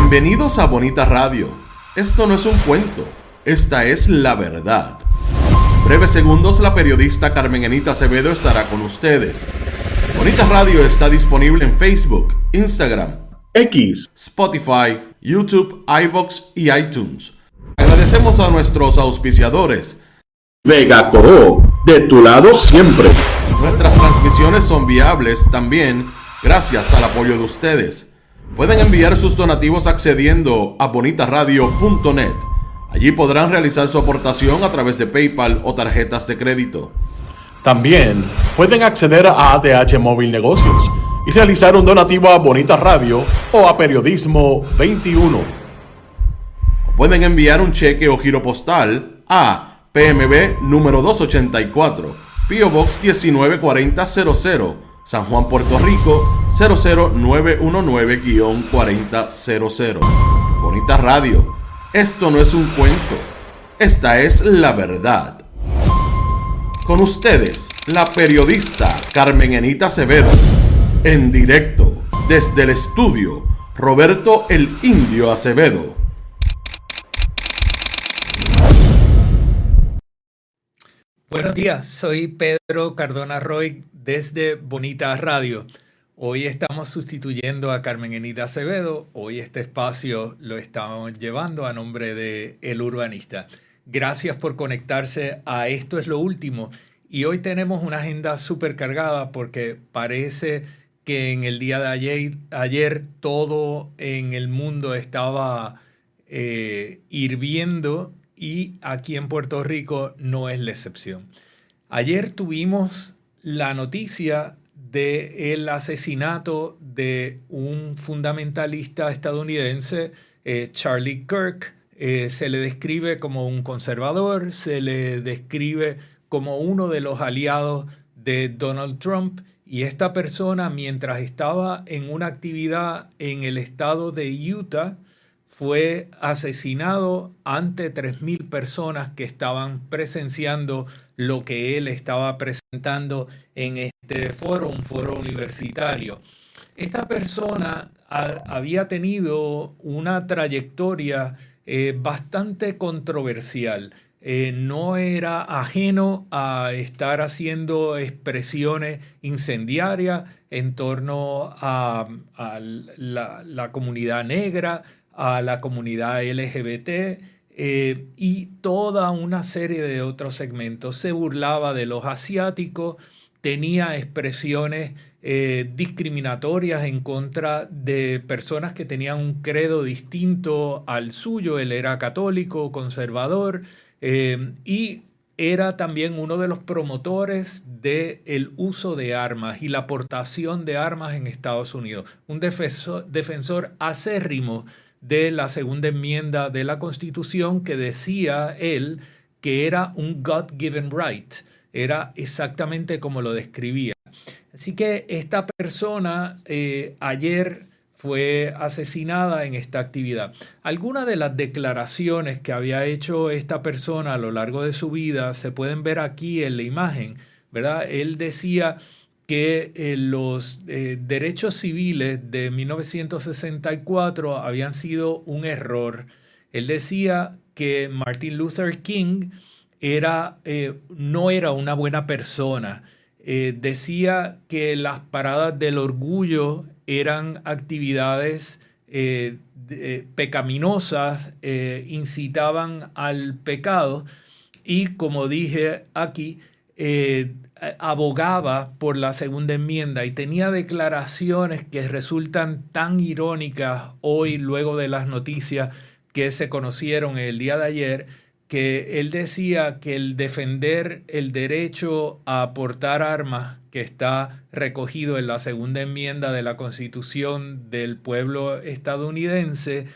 Bienvenidos a Bonita Radio. Esto no es un cuento, esta es la verdad. En breves segundos la periodista Carmen Enita Acevedo estará con ustedes. Bonita Radio está disponible en Facebook, Instagram, X, Spotify, YouTube, iVoox y iTunes. Agradecemos a nuestros auspiciadores. Vega Coop, de tu lado siempre. Nuestras transmisiones son viables también gracias al apoyo de ustedes. Pueden enviar sus donativos accediendo a bonitaradio.net. Allí podrán realizar su aportación a través de PayPal o tarjetas de crédito. También pueden acceder a ATH Móvil Negocios y realizar un donativo a Bonita Radio o a Periodismo 21. Pueden enviar un cheque o giro postal a PMB número 284, P.O. Box 194000, San Juan, Puerto Rico 00919-4000. Bonita Radio. Esto no es un cuento, esta es la verdad. Con ustedes, la periodista Carmen Enita Acevedo, en directo desde el estudio Roberto el Indio Acevedo. Buenos días, soy Pedro Cardona Roy desde Bonita Radio. Hoy estamos sustituyendo a Carmen Enita Acevedo. Hoy este espacio lo estamos llevando a nombre de El Urbanista. Gracias por conectarse a Esto es lo Último. Y hoy tenemos una agenda súper cargada porque parece que en el día de ayer todo en el mundo estaba hirviendo y aquí en Puerto Rico no es la excepción. Ayer tuvimos la noticia del asesinato de un fundamentalista estadounidense, Charlie Kirk. Se le describe como un conservador, se le describe como uno de los aliados de Donald Trump, y esta persona, mientras estaba en una actividad en el estado de Utah, fue asesinado ante 3,000 personas que estaban presenciando lo que él estaba presentando en este foro, un foro universitario. Esta persona había tenido una trayectoria bastante controversial. No era ajeno a estar haciendo expresiones incendiarias en torno a la comunidad negra, a la comunidad LGBT y toda una serie de otros segmentos. Se burlaba de los asiáticos, tenía expresiones discriminatorias en contra de personas que tenían un credo distinto al suyo. Él era católico, conservador, y era también uno de los promotores del uso de armas y la aportación de armas en Estados Unidos. Un defensor acérrimo de la segunda enmienda de la Constitución, que decía él que era un God-given right. Era exactamente como lo describía. Así que esta persona ayer fue asesinada en esta actividad. Algunas de las declaraciones que había hecho esta persona a lo largo de su vida se pueden ver aquí en la imagen, ¿verdad? Él decía que los derechos civiles de 1964 habían sido un error. Él decía que Martin Luther King no era una buena persona. Decía que las paradas del orgullo eran actividades pecaminosas, incitaban al pecado, y como dije aquí, abogaba por la segunda enmienda, y tenía declaraciones que resultan tan irónicas hoy, luego de las noticias que se conocieron el día de ayer, que él decía que el defender el derecho a portar armas, que está recogido en la segunda enmienda de la Constitución del pueblo estadounidense,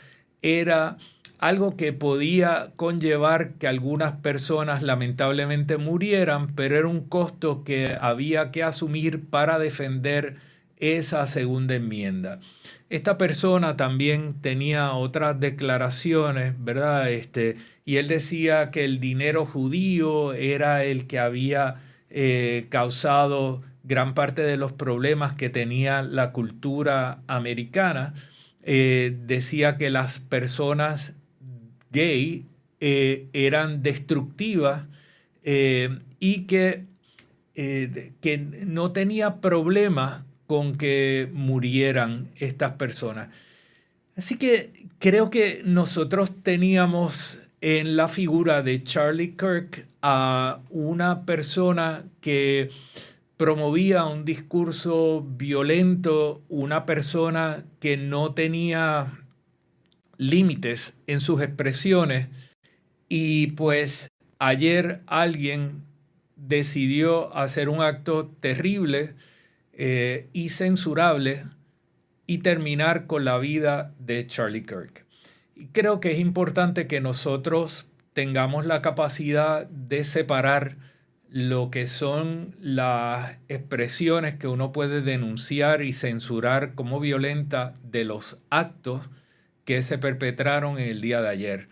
era algo que podía conllevar que algunas personas lamentablemente murieran, pero era un costo que había que asumir para defender esa segunda enmienda. Esta persona también tenía otras declaraciones, ¿verdad? Y él decía que el dinero judío era el que había causado gran parte de los problemas que tenía la cultura americana. decía que las personas gay eran destructivas y que no tenía problema con que murieran estas personas. Así que creo que nosotros teníamos en la figura de Charlie Kirk a una persona que promovía un discurso violento, una persona que no tenía límites en sus expresiones, y pues ayer alguien decidió hacer un acto terrible y censurable y terminar con la vida de Charlie Kirk. Y creo que es importante que nosotros tengamos la capacidad de separar lo que son las expresiones que uno puede denunciar y censurar como violenta de los actos que se perpetraron en el día de ayer.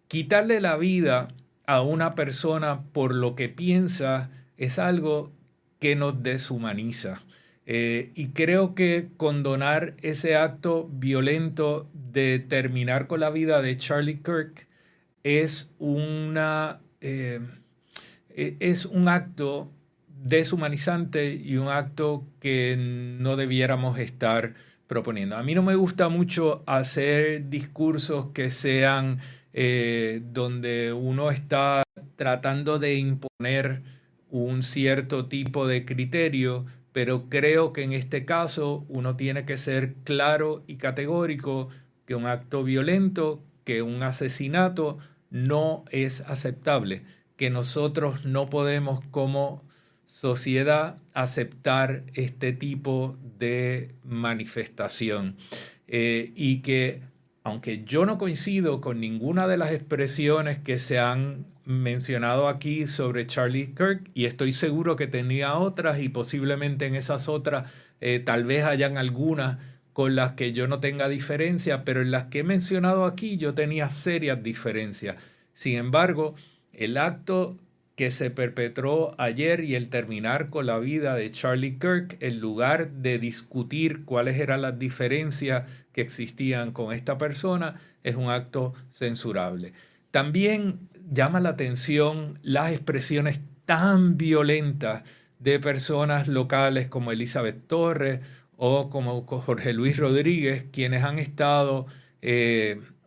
Quitarle la vida a una persona por lo que piensa es algo que nos deshumaniza. Y creo que condonar ese acto violento de terminar con la vida de Charlie Kirk es un acto deshumanizante y un acto que no debiéramos estar proponiendo. A mí no me gusta mucho hacer discursos que sean donde uno está tratando de imponer un cierto tipo de criterio, pero creo que en este caso uno tiene que ser claro y categórico que un acto violento, que un asesinato no es aceptable, que nosotros no podemos como sociedad aceptar este tipo de manifestación y que aunque yo no coincido con ninguna de las expresiones que se han mencionado aquí sobre Charlie Kirk, y estoy seguro que tenía otras y posiblemente en esas otras tal vez hayan algunas con las que yo no tenga diferencia, pero en las que he mencionado aquí yo tenía serias diferencias. Sin embargo, el acto que se perpetró ayer y el terminar con la vida de Charlie Kirk, en lugar de discutir cuáles eran las diferencias que existían con esta persona, es un acto censurable. También llama la atención las expresiones tan violentas de personas locales como Elizabeth Torres o como Jorge Luis Rodríguez, quienes han estado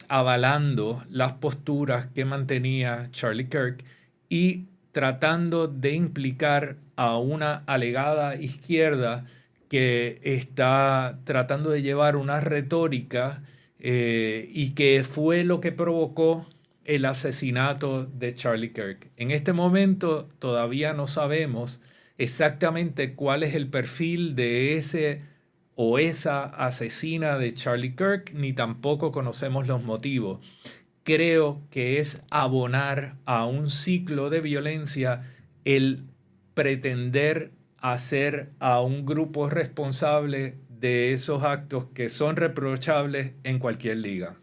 avalando las posturas que mantenía Charlie Kirk y tratando de implicar a una alegada izquierda que está tratando de llevar una retórica y que fue lo que provocó el asesinato de Charlie Kirk. En este momento todavía no sabemos exactamente cuál es el perfil de ese o esa asesina de Charlie Kirk, ni tampoco conocemos los motivos. Creo que es abonar a un ciclo de violencia el pretender hacer a un grupo responsable de esos actos que son reprochables en cualquier liga.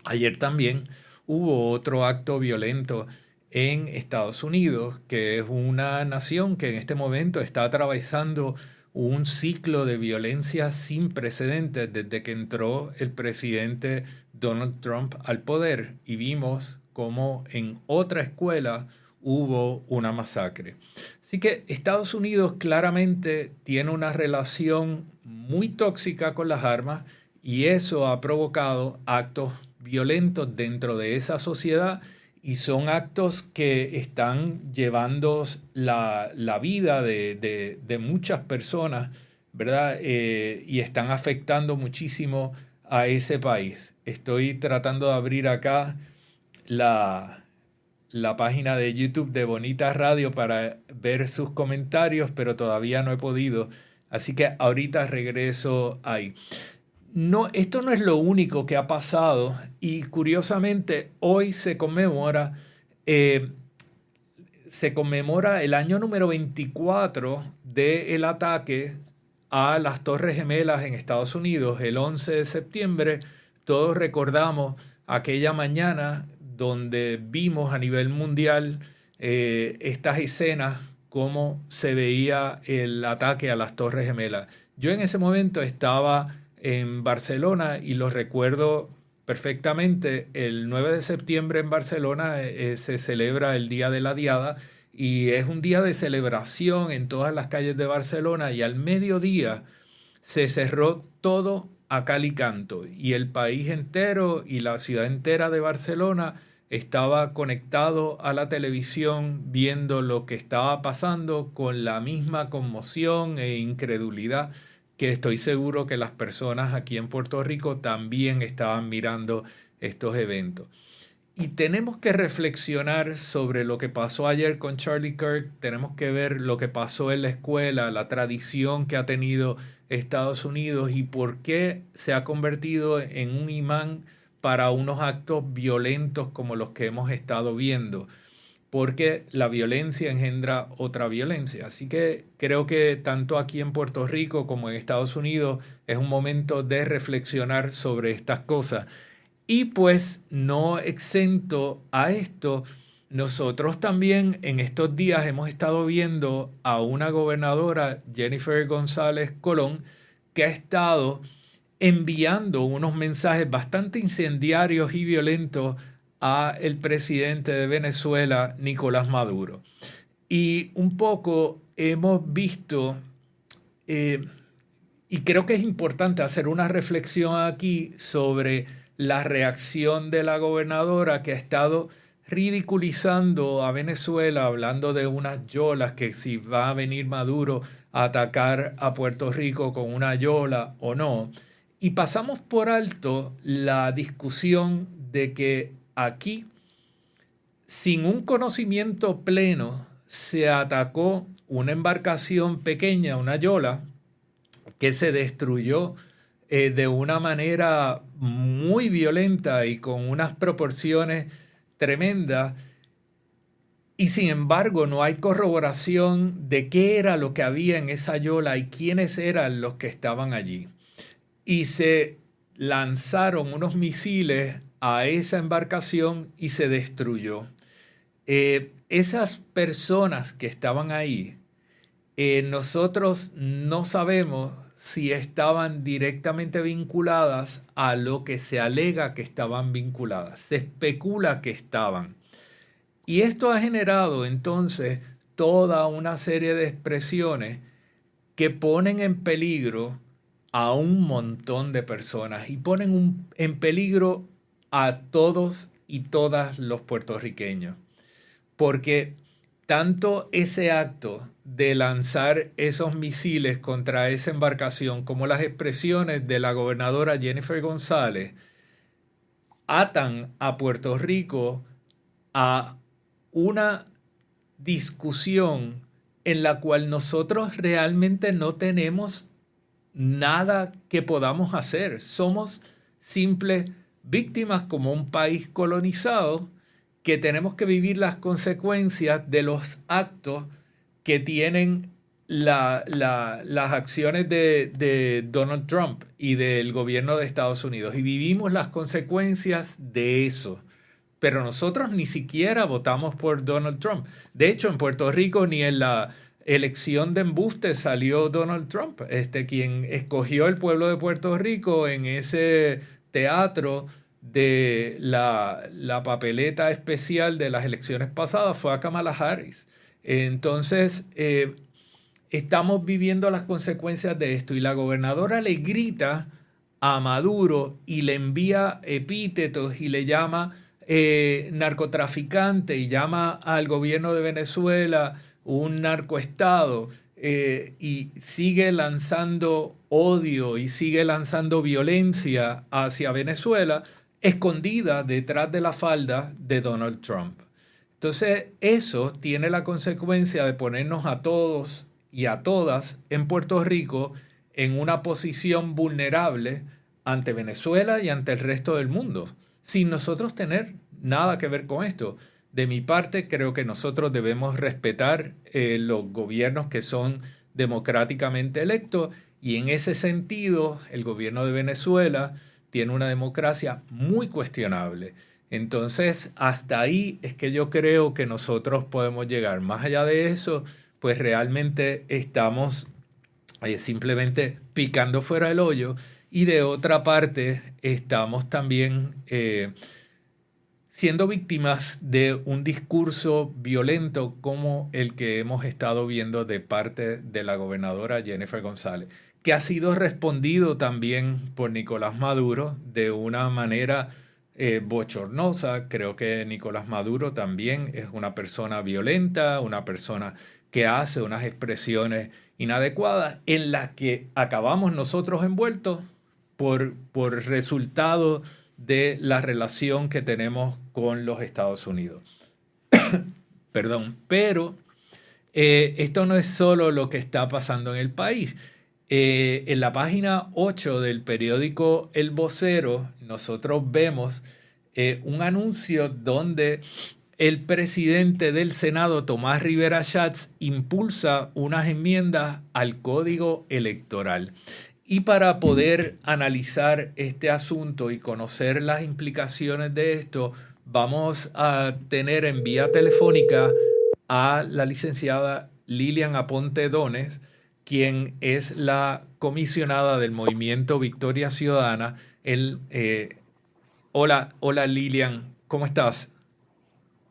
Ayer también hubo otro acto violento en Estados Unidos, que es una nación que en este momento está atravesando un ciclo de violencia sin precedentes desde que entró el presidente Donald Trump al poder, y vimos cómo en otra escuela hubo una masacre. Así que Estados Unidos claramente tiene una relación muy tóxica con las armas y eso ha provocado actos violentos dentro de esa sociedad y son actos que están llevando la vida de muchas personas, ¿verdad? Y están afectando muchísimo a ese país. Estoy tratando de abrir acá la página de YouTube de Bonita Radio para ver sus comentarios, pero todavía no he podido. Así que ahorita regreso ahí. No, esto no es lo único que ha pasado y curiosamente hoy se conmemora el año número 24 del ataque a las Torres Gemelas en Estados Unidos, el 11 de septiembre. Todos recordamos aquella mañana donde vimos a nivel mundial estas escenas, cómo se veía el ataque a las Torres Gemelas. Yo en ese momento estaba en Barcelona y lo recuerdo perfectamente. El 9 de septiembre en Barcelona se celebra el Día de la Diada y es un día de celebración en todas las calles de Barcelona y al mediodía se cerró todo a cal y canto y el país entero y la ciudad entera de Barcelona estaba conectado a la televisión viendo lo que estaba pasando con la misma conmoción e incredulidad que estoy seguro que las personas aquí en Puerto Rico también estaban mirando estos eventos. Y tenemos que reflexionar sobre lo que pasó ayer con Charlie Kirk, tenemos que ver lo que pasó en la escuela, la tradición que ha tenido Estados Unidos y por qué se ha convertido en un imán para unos actos violentos como los que hemos estado viendo, porque la violencia engendra otra violencia. Así que creo que tanto aquí en Puerto Rico como en Estados Unidos es un momento de reflexionar sobre estas cosas. Y pues no exento a esto, nosotros también en estos días hemos estado viendo a una gobernadora, Jennifer González Colón, que ha estado enviando unos mensajes bastante incendiarios y violentos a el presidente de Venezuela, Nicolás Maduro. Y un poco hemos visto, y creo que es importante hacer una reflexión aquí sobre la reacción de la gobernadora que ha estado ridiculizando a Venezuela, hablando de unas yolas, que si va a venir Maduro a atacar a Puerto Rico con una yola o no. Y pasamos por alto la discusión de que aquí, sin un conocimiento pleno, se atacó una embarcación pequeña, una yola, que se destruyó de una manera muy violenta y con unas proporciones tremendas. Y sin embargo no hay corroboración de qué era lo que había en esa yola y quiénes eran los que estaban allí. Y se lanzaron unos misiles a esa embarcación y se destruyó. Esas personas que estaban ahí, nosotros no sabemos si estaban directamente vinculadas a lo que se alega que estaban vinculadas. Se especula que estaban. Y esto ha generado entonces toda una serie de expresiones que ponen en peligro a un montón de personas y ponen en peligro a todos y todas los puertorriqueños. Porque tanto ese acto de lanzar esos misiles contra esa embarcación como las expresiones de la gobernadora Jennifer González atan a Puerto Rico a una discusión en la cual nosotros realmente no tenemos nada que podamos hacer. Somos simples víctimas como un país colonizado que tenemos que vivir las consecuencias de los actos que tienen las acciones de Donald Trump y del gobierno de Estados Unidos. Y vivimos las consecuencias de eso. Pero nosotros ni siquiera votamos por Donald Trump. De hecho, en Puerto Rico ni en la elección de embuste salió Donald Trump. Quien escogió el pueblo de Puerto Rico en ese teatro de la papeleta especial de las elecciones pasadas fue a Kamala Harris. Entonces, estamos viviendo las consecuencias de esto y la gobernadora le grita a Maduro y le envía epítetos y le llama narcotraficante y llama al gobierno de Venezuela un narcoestado y sigue lanzando odio y sigue lanzando violencia hacia Venezuela escondida detrás de la falda de Donald Trump. Entonces eso tiene la consecuencia de ponernos a todos y a todas en Puerto Rico en una posición vulnerable ante Venezuela y ante el resto del mundo, sin nosotros tener nada que ver con esto. De mi parte, creo que nosotros debemos respetar los gobiernos que son democráticamente electos y en ese sentido el gobierno de Venezuela tiene una democracia muy cuestionable. Entonces, hasta ahí es que yo creo que nosotros podemos llegar. Más allá de eso, pues realmente estamos simplemente picando fuera del hoyo y de otra parte estamos también siendo víctimas de un discurso violento como el que hemos estado viendo de parte de la gobernadora Jennifer González, que ha sido respondido también por Nicolás Maduro de una manera bochornosa. Creo que Nicolás Maduro también es una persona violenta, una persona que hace unas expresiones inadecuadas en las que acabamos nosotros envueltos por resultado de la relación que tenemos con los Estados Unidos. Perdón, pero esto no es solo lo que está pasando en el país. En la página 8 del periódico El Vocero, nosotros vemos un anuncio donde el presidente del Senado, Tomás Rivera Schatz, impulsa unas enmiendas al Código Electoral. Y para poder analizar este asunto y conocer las implicaciones de esto, vamos a tener en vía telefónica a la licenciada Lilian Aponte Dones, quien es la comisionada del Movimiento Victoria Ciudadana. Hola Lilian, ¿cómo estás?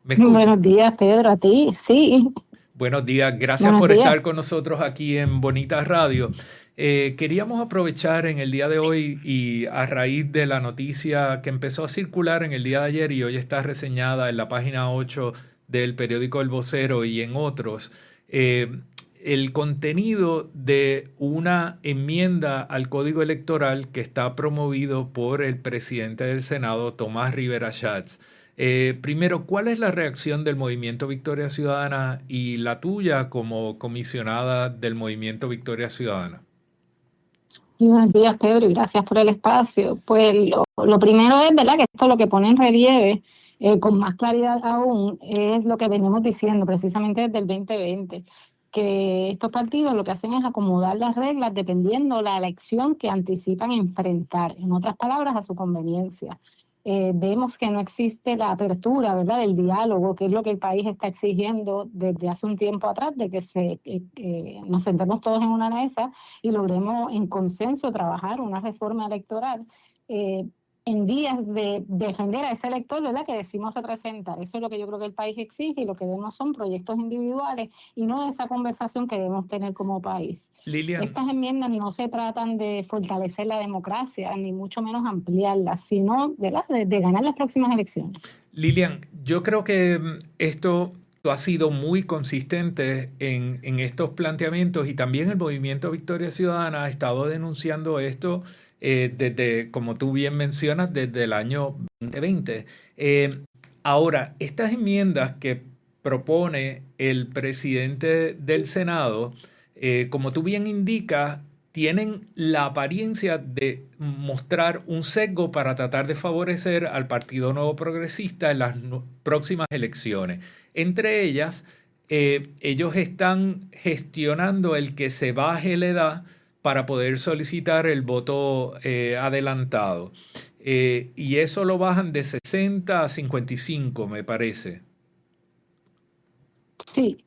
¿Me escuchas? Buenos días, Pedro, a ti, sí. Buenos días, gracias por estar con nosotros aquí en Bonita Radio. Queríamos aprovechar en el día de hoy y a raíz de la noticia que empezó a circular en el día de ayer y hoy está reseñada en la página 8 del periódico El Vocero y en otros, el contenido de una enmienda al Código Electoral que está promovido por el presidente del Senado, Tomás Rivera Schatz. Primero, ¿cuál es la reacción del Movimiento Victoria Ciudadana y la tuya como comisionada del Movimiento Victoria Ciudadana? Y buenos días, Pedro, y gracias por el espacio. Pues lo primero es, ¿verdad?, que esto lo que pone en relieve, con más claridad aún, es lo que venimos diciendo precisamente desde el 2020, que estos partidos lo que hacen es acomodar las reglas dependiendo la elección que anticipan enfrentar, en otras palabras, a su conveniencia. Vemos que no existe la apertura, ¿verdad?, del diálogo, que es lo que el país está exigiendo desde hace un tiempo atrás, de que nos sentemos todos en una mesa y logremos en consenso trabajar una reforma electoral en vías de defender a ese elector, ¿verdad?, que decimos representar. Eso es lo que yo creo que el país exige y lo que vemos son proyectos individuales y no esa conversación que debemos tener como país. Lilian, estas enmiendas no se tratan de fortalecer la democracia, ni mucho menos ampliarla, sino de ganar las próximas elecciones. Lilian, yo creo que esto ha sido muy consistente en estos planteamientos y también el Movimiento Victoria Ciudadana ha estado denunciando esto desde, como tú bien mencionas, desde el año 2020. Ahora, estas enmiendas que propone el presidente del Senado, como tú bien indicas, tienen la apariencia de mostrar un sesgo para tratar de favorecer al Partido Nuevo Progresista en las próximas elecciones. Entre ellas, ellos están gestionando el que se baje la edad para poder solicitar el voto adelantado. Y eso lo bajan de 60 a 55, me parece. Sí.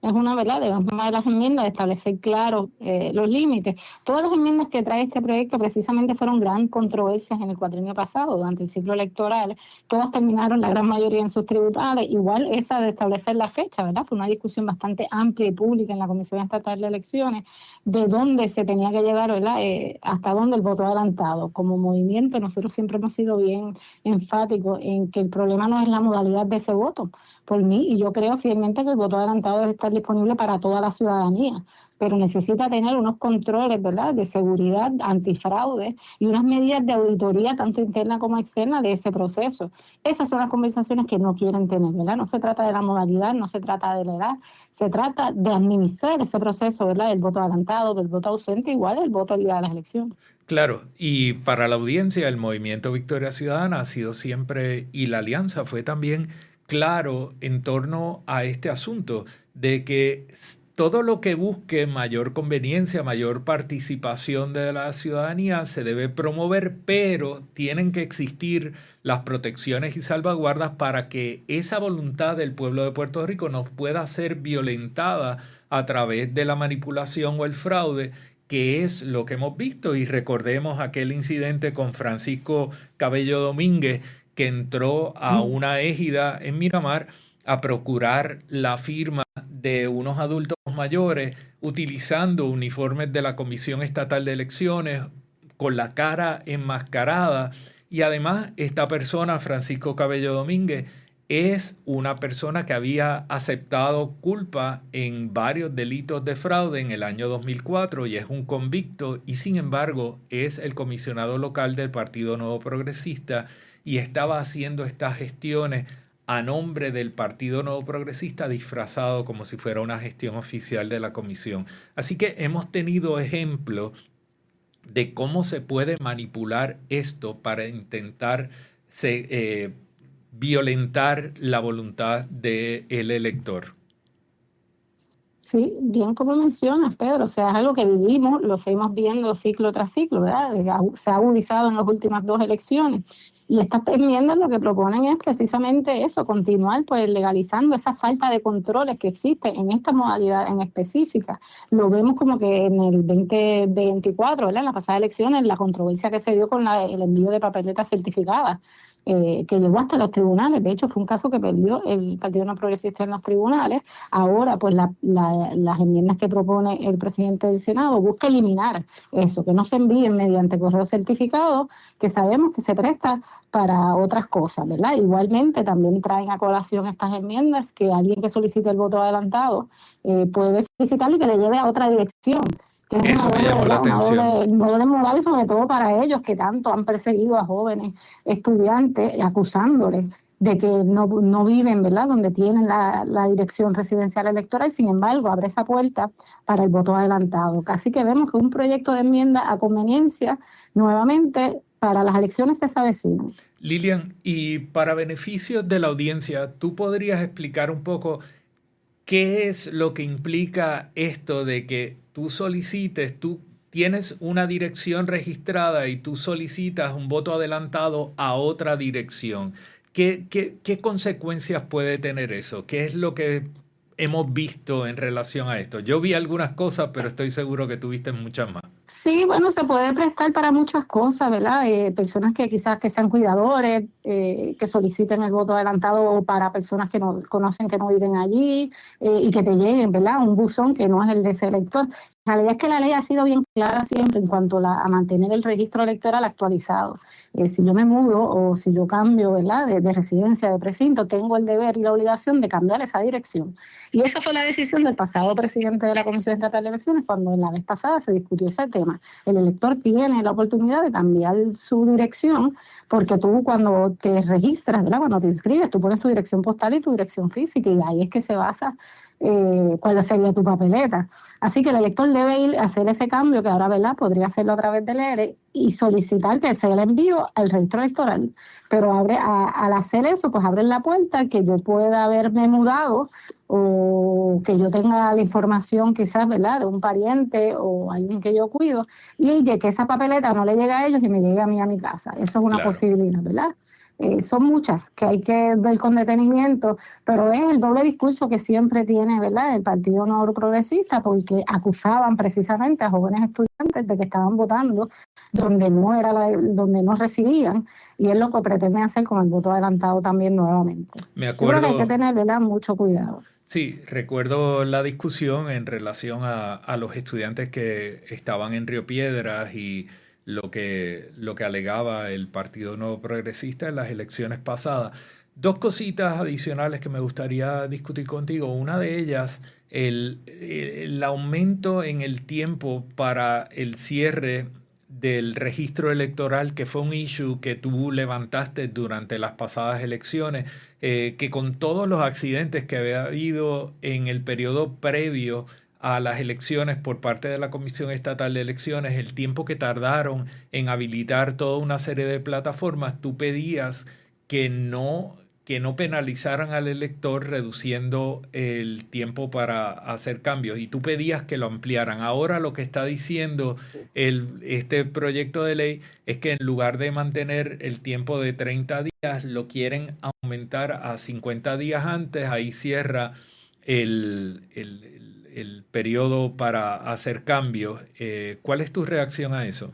Es una verdad, una de las enmiendas de establecer claro los límites. Todas las enmiendas que trae este proyecto precisamente fueron gran controversias en el cuatrienio pasado, durante el ciclo electoral. Todas terminaron, la gran mayoría, en sus tribunales. Igual esa de establecer la fecha, ¿verdad? Fue una discusión bastante amplia y pública en la Comisión Estatal de Elecciones, de dónde se tenía que llevar, ¿verdad?, hasta dónde el voto adelantado. Como movimiento, nosotros siempre hemos sido bien enfáticos en que el problema no es la modalidad de ese voto. Por mí, y yo creo fielmente que el voto adelantado debe estar disponible para toda la ciudadanía, pero necesita tener unos controles, ¿verdad?, de seguridad, antifraude y unas medidas de auditoría, tanto interna como externa, de ese proceso. Esas son las conversaciones que no quieren tener, ¿verdad? No se trata de la modalidad, no se trata de la edad, se trata de administrar ese proceso, ¿verdad?, del voto adelantado, del voto ausente, igual el voto al día de las elecciones. Claro, y para la audiencia, el Movimiento Victoria Ciudadana ha sido siempre, y la Alianza fue también claro en torno a este asunto, de que todo lo que busque mayor conveniencia, mayor participación de la ciudadanía se debe promover, pero tienen que existir las protecciones y salvaguardas para que esa voluntad del pueblo de Puerto Rico no pueda ser violentada a través de la manipulación o el fraude qué es lo que hemos visto y recordemos aquel incidente con Francisco Cabello Domínguez, que entró a una égida en Miramar a procurar la firma de unos adultos mayores utilizando uniformes de la Comisión Estatal de Elecciones con la cara enmascarada. Y además esta persona, Francisco Cabello Domínguez, es una persona que había aceptado culpa en varios delitos de fraude en el año 2004 y es un convicto y sin embargo es el comisionado local del Partido Nuevo Progresista y estaba haciendo estas gestiones a nombre del Partido Nuevo Progresista disfrazado como si fuera una gestión oficial de la comisión. Así que hemos tenido ejemplos de cómo se puede manipular esto para intentar violentar la voluntad del elector. Sí, bien como mencionas, Pedro, o sea, es algo que vivimos, lo seguimos viendo ciclo tras ciclo, ¿verdad? Se ha agudizado en las últimas 2 elecciones. Y estas enmiendas lo que proponen es precisamente eso, continuar pues legalizando esa falta de controles que existe en esta modalidad en específica. Lo vemos como que en el 2024, ¿verdad? En las pasadas elecciones, la controversia que se dio con el envío de papeletas certificadas, que llegó hasta los tribunales. De hecho, fue un caso que perdió el Partido No Progresista en los tribunales. Ahora, pues las enmiendas que propone el presidente del Senado busca eliminar eso, que no se envíen mediante correo certificado, que sabemos que se presta para otras cosas, ¿verdad? Igualmente, también traen a colación estas enmiendas que alguien que solicite el voto adelantado puede solicitarlo y que le lleve a otra dirección. Que es Eso me llamó la atención. una doble moral, sobre todo para ellos que tanto han perseguido a jóvenes estudiantes, acusándoles de que no viven, ¿verdad?, donde tienen la dirección residencial electoral. Sin embargo, abre esa puerta para el voto adelantado. Así que vemos que un proyecto de enmienda a conveniencia, nuevamente, para las elecciones que se avecinan. Lilian, y para beneficio de la audiencia, ¿tú podrías explicar un poco qué es lo que implica esto de que tú tienes una dirección registrada y tú solicitas un voto adelantado a otra dirección? ¿Qué consecuencias puede tener eso? ¿Qué es lo que hemos visto en relación a esto? Yo vi algunas cosas, pero estoy seguro que tú viste muchas más. Sí, bueno, se puede prestar para muchas cosas, ¿verdad? Personas que quizás que sean cuidadores, que soliciten el voto adelantado, o para personas que no conocen, que no viven allí, y que te lleguen, ¿verdad? Un buzón que no es el de ese elector. La realidad es que la ley ha sido bien clara siempre en cuanto a mantener el registro electoral actualizado. Si yo me mudo o si yo cambio, ¿verdad?, de residencia, de precinto, tengo el deber y la obligación de cambiar esa dirección. Y esa fue la decisión del pasado presidente de la Comisión Estatal de Elecciones cuando en la vez pasada se discutió ese tema. El elector tiene la oportunidad de cambiar su dirección porque tú cuando te registras, ¿verdad?, cuando te inscribes, tú pones tu dirección postal y tu dirección física y ahí es que se basa cuál sería tu papeleta. Así que el elector debe ir a hacer ese cambio que ahora, ¿verdad?, podría hacerlo a través del ERE y solicitar que sea el envío al registro electoral. Pero al hacer eso, pues abre la puerta que yo pueda haberme mudado o que yo tenga la información quizás, ¿verdad?, de un pariente o alguien que yo cuido y que esa papeleta no le llegue a ellos y me llegue a mí a mi casa. Eso es una posibilidad, ¿verdad? Son muchas que hay que ver con detenimiento, pero es el doble discurso que siempre tiene, ¿verdad?, el Partido Nuevo Progresista, porque acusaban precisamente a jóvenes estudiantes de que estaban votando donde no residían, y es lo que pretenden hacer con el voto adelantado también nuevamente. Me acuerdo, yo creo que hay que tener, ¿verdad?, mucho cuidado. Sí, recuerdo la discusión en relación a los estudiantes que estaban en Río Piedras y lo que alegaba el Partido Nuevo Progresista en las elecciones pasadas. 2 cositas adicionales que me gustaría discutir contigo. Una de ellas, el aumento en el tiempo para el cierre del registro electoral, que fue un issue que tú levantaste durante las pasadas elecciones, que con todos los accidentes que había habido en el periodo previo a las elecciones por parte de la Comisión Estatal de Elecciones, el tiempo que tardaron en habilitar toda una serie de plataformas, tú pedías que no penalizaran al elector reduciendo el tiempo para hacer cambios y tú pedías que lo ampliaran. Ahora lo que está diciendo este proyecto de ley es que en lugar de mantener el tiempo de 30 días, lo quieren aumentar a 50 días antes. Ahí cierra el periodo para hacer cambios. ¿Cuál es tu reacción a eso?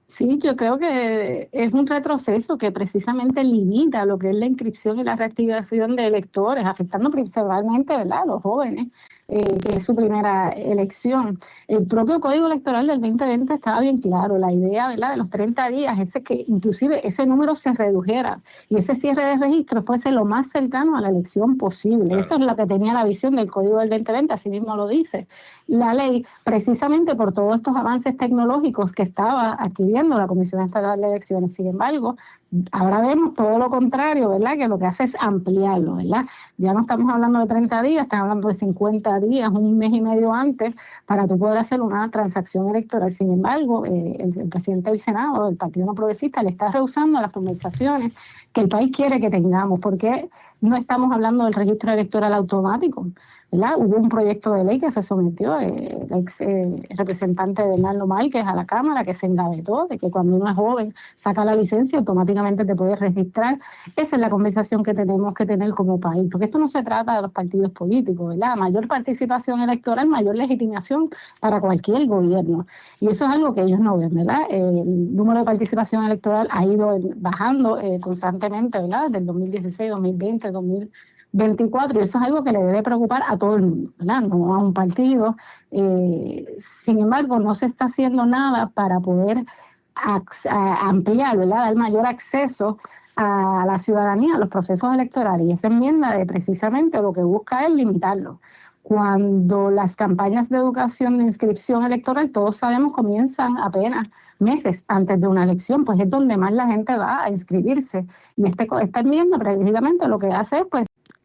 Sí, yo creo que es un retroceso que precisamente limita lo que es la inscripción y la reactivación de electores, afectando principalmente, ¿verdad?, a los jóvenes, que es su primera elección. El propio Código Electoral del 2020 estaba bien claro, la idea, ¿verdad?, de los 30 días, es que inclusive ese número se redujera y ese cierre de registro fuese lo más cercano a la elección posible. Claro. Eso es lo que tenía la visión del Código del 2020, así mismo lo dice la ley, precisamente por todos estos avances tecnológicos que estaba adquiriendo la Comisión Estatal de Elecciones. Sin embargo, ahora vemos todo lo contrario, ¿verdad?, que lo que hace es ampliarlo, ¿verdad? Ya no estamos hablando de 30 días, estamos hablando de 50 días, un mes y medio antes, para tú poder hacer una transacción electoral. Sin embargo, el presidente del Senado, del Partido No Progresista, le está rehusando las conversaciones que el país quiere que tengamos, porque no estamos hablando del registro electoral automático, ¿verdad? Hubo un proyecto de ley que se sometió, el ex representante Bernardo Márquez a la Cámara, que se engavetó de que cuando uno es joven saca la licencia automáticamente te puedes registrar. Esa es la conversación que tenemos que tener como país, porque esto no se trata de los partidos políticos, ¿verdad? Mayor participación electoral, mayor legitimación para cualquier gobierno, y eso es algo que ellos no ven, ¿verdad? El número de participación electoral ha ido bajando constantemente, ¿verdad?, desde el 2016, 2020, 2024, y eso es algo que le debe preocupar a todo el mundo, ¿verdad?, no a un partido. Sin embargo, no se está haciendo nada para poder ampliar, ¿verdad?, dar mayor acceso a la ciudadanía a los procesos electorales, y esa enmienda precisamente lo que busca es limitarlo. Cuando las campañas de educación de inscripción electoral, todos sabemos, comienzan apenas meses antes de una elección, pues es donde más la gente va a inscribirse, y esta enmienda precisamente lo que hace es pues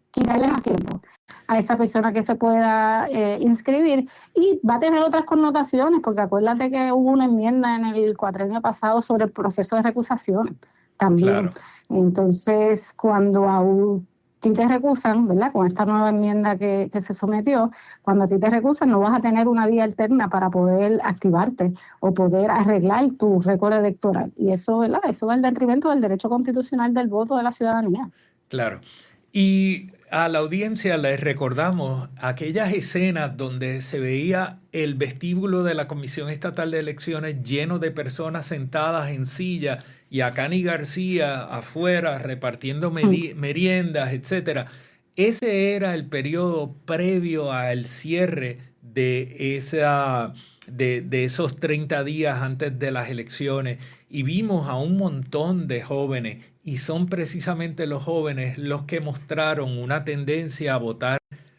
quitarle más tiempo a esa persona que se pueda inscribir, y va a tener otras connotaciones, porque acuérdate que hubo una enmienda en el cuatrenio pasado sobre el proceso de recusación también. Claro. Entonces, cuando a ti te recusan, ¿verdad?, con esta nueva enmienda que se sometió, cuando a ti te recusan no vas a tener una vía alterna para poder activarte o poder arreglar tu récord electoral, y eso, ¿verdad?, eso va en detrimento del derecho constitucional del voto de la ciudadanía. Claro. Y a la audiencia les recordamos aquellas escenas donde se veía el vestíbulo de la Comisión Estatal de Elecciones lleno de personas sentadas en sillas y a Cani García afuera repartiendo meriendas, etc. Ese era el periodo previo al cierre de esos 30 días antes de las elecciones, y vimos a un montón de jóvenes, y son precisamente los jóvenes los que mostraron una tendencia a votar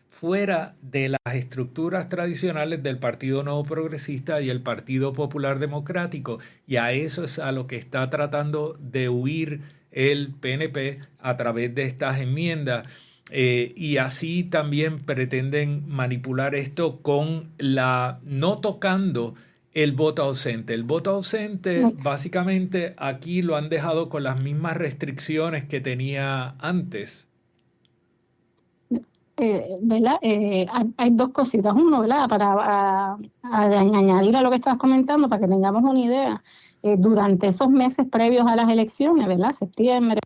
fuera de las estructuras tradicionales del Partido Nuevo Progresista y el Partido Popular Democrático, y a eso es a lo que está tratando de huir el PNP a través de estas enmiendas. Y así también pretenden manipular esto con no tocando el voto ausente. El voto ausente, básicamente, aquí lo han dejado con las mismas restricciones que tenía antes. ¿Verdad? Hay dos cositas. Uno, ¿verdad?, para añadir a lo que estabas comentando, para que tengamos una idea. Durante esos meses previos a las elecciones, ¿verdad?, septiembre,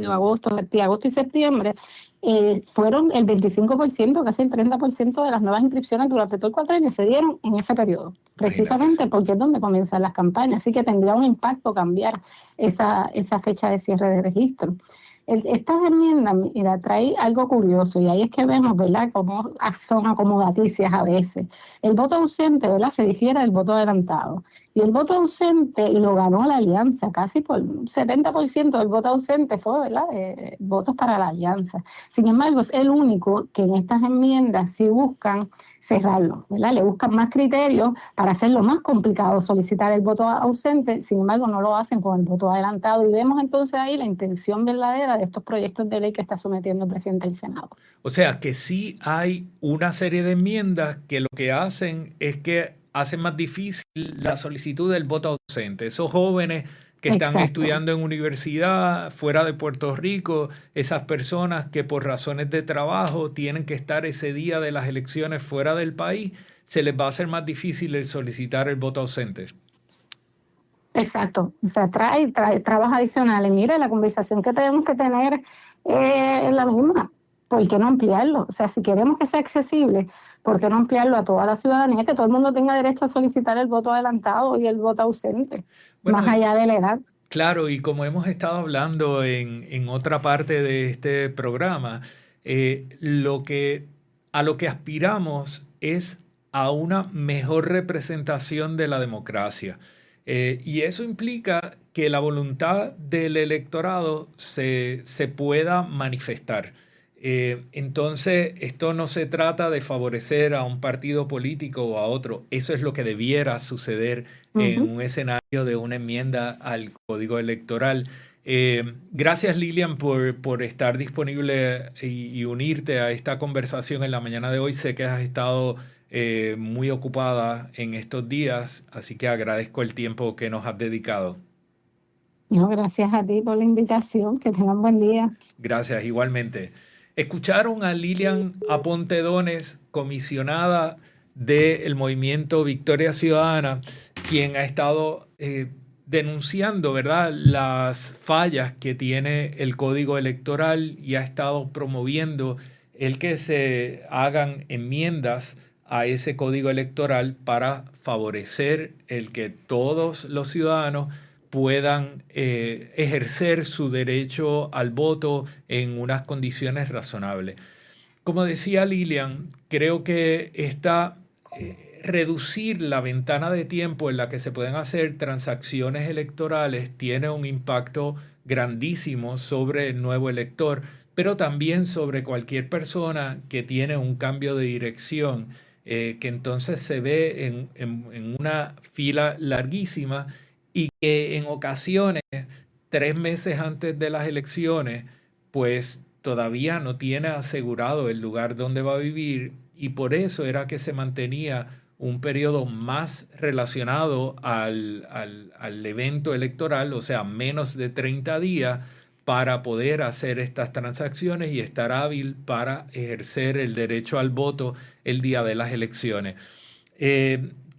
agosto y septiembre, fueron el 25%, casi el 30% de las nuevas inscripciones durante todo el cuatrenio se dieron en ese periodo, precisamente porque es donde comienzan las campañas, así que tendría un impacto cambiar esa fecha de cierre de registro. Estas enmiendas, mira, trae algo curioso, y ahí es que vemos, ¿verdad?, cómo son acomodaticias a veces. El voto ausente, ¿verdad?, se difiere del voto adelantado, y el voto ausente lo ganó la alianza, casi por 70% del voto ausente fue, ¿verdad?, votos para la alianza. Sin embargo, es el único que en estas enmiendas sí buscan cerrarlo, ¿verdad?, le buscan más criterios para hacerlo más complicado solicitar el voto ausente. Sin embargo, no lo hacen con el voto adelantado, y vemos entonces ahí la intención verdadera de estos proyectos de ley que está sometiendo el presidente del Senado. O sea que sí hay una serie de enmiendas que lo que hacen es que hacen más difícil la solicitud del voto ausente. Esos jóvenes que están estudiando en universidad fuera de Puerto Rico, esas personas que por razones de trabajo tienen que estar ese día de las elecciones fuera del país, se les va a hacer más difícil el solicitar el voto ausente. Exacto, o sea, trae trabas adicionales. Mira, la conversación que tenemos que tener es la misma. ¿por qué no ampliarlo? O sea, si queremos que sea accesible, ¿por qué no ampliarlo a toda la ciudadanía? Que todo el mundo tenga derecho a solicitar el voto adelantado y el voto ausente, Bueno, más allá de la edad. claro, y como hemos estado hablando en otra parte de este programa, a lo que aspiramos es a una mejor representación de la democracia. Y eso implica que la voluntad del electorado se pueda manifestar. Entonces, esto no se trata de favorecer a un partido político o a otro. Eso es lo que debiera suceder en un escenario de una enmienda al Código Electoral. Gracias, Lilian, por estar disponible y unirte a esta conversación en la mañana de hoy. Sé que has estado muy ocupada en estos días, así que agradezco el tiempo que nos has dedicado. No, gracias a ti por la invitación. Que tengan buen día. Gracias, igualmente. Escucharon a Lilian Aponte Dones, comisionada del movimiento Victoria Ciudadana, quien ha estado denunciando, ¿verdad?, las fallas que tiene el Código Electoral y ha estado promoviendo el que se hagan enmiendas a ese Código Electoral para favorecer el que todos los ciudadanos puedan ejercer su derecho al voto en unas condiciones razonables. Como decía Lilian, creo que reducir la ventana de tiempo en la que se pueden hacer transacciones electorales tiene un impacto grandísimo sobre el nuevo elector, pero también sobre cualquier persona que tiene un cambio de dirección, que entonces se ve en una fila larguísima y que en ocasiones, 3 meses antes de las elecciones, pues todavía no tiene asegurado el lugar donde va a vivir, y por eso era que se mantenía un periodo más relacionado al evento electoral, o sea, menos de 30 días, para poder hacer estas transacciones y estar hábil para ejercer el derecho al voto el día de las elecciones.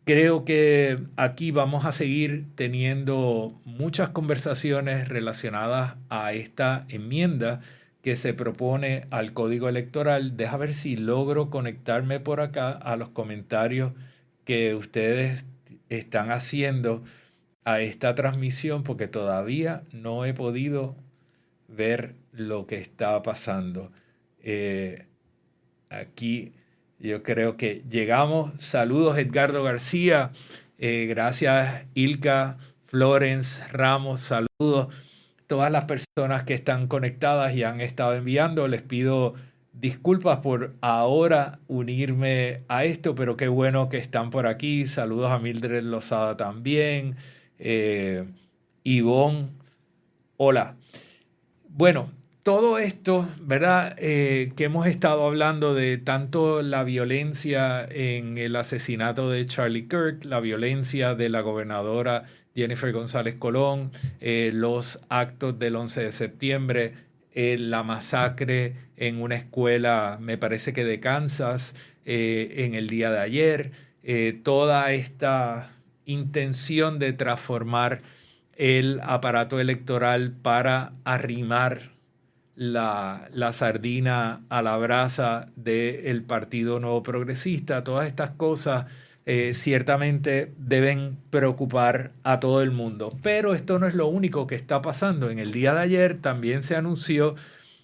Creo que aquí vamos a seguir teniendo muchas conversaciones relacionadas a esta enmienda que se propone al Código Electoral. Deja ver si logro conectarme por acá a los comentarios que ustedes están haciendo a esta transmisión, porque todavía no he podido ver lo que está pasando. Aquí yo creo que llegamos. Saludos, Edgardo García. Gracias, Ilka, Florence, Ramos. Saludos. Todas las personas que están conectadas y han estado enviando. Les pido disculpas por ahora unirme a esto, pero qué bueno que están por aquí. Saludos a Mildred Lozada también. Ivonne, hola. Bueno, todo esto, ¿verdad? Que hemos estado hablando de tanto la violencia en el asesinato de Charlie Kirk, la violencia de la gobernadora Jennifer González Colón, los actos del 11 de septiembre, la masacre en una escuela, me parece que de Kansas, en el día de ayer, toda esta intención de transformar el aparato electoral para arrimar la sardina a la brasa del Partido Nuevo Progresista. Todas estas cosas ciertamente deben preocupar a todo el mundo. Pero esto no es lo único que está pasando. En el día de ayer también se anunció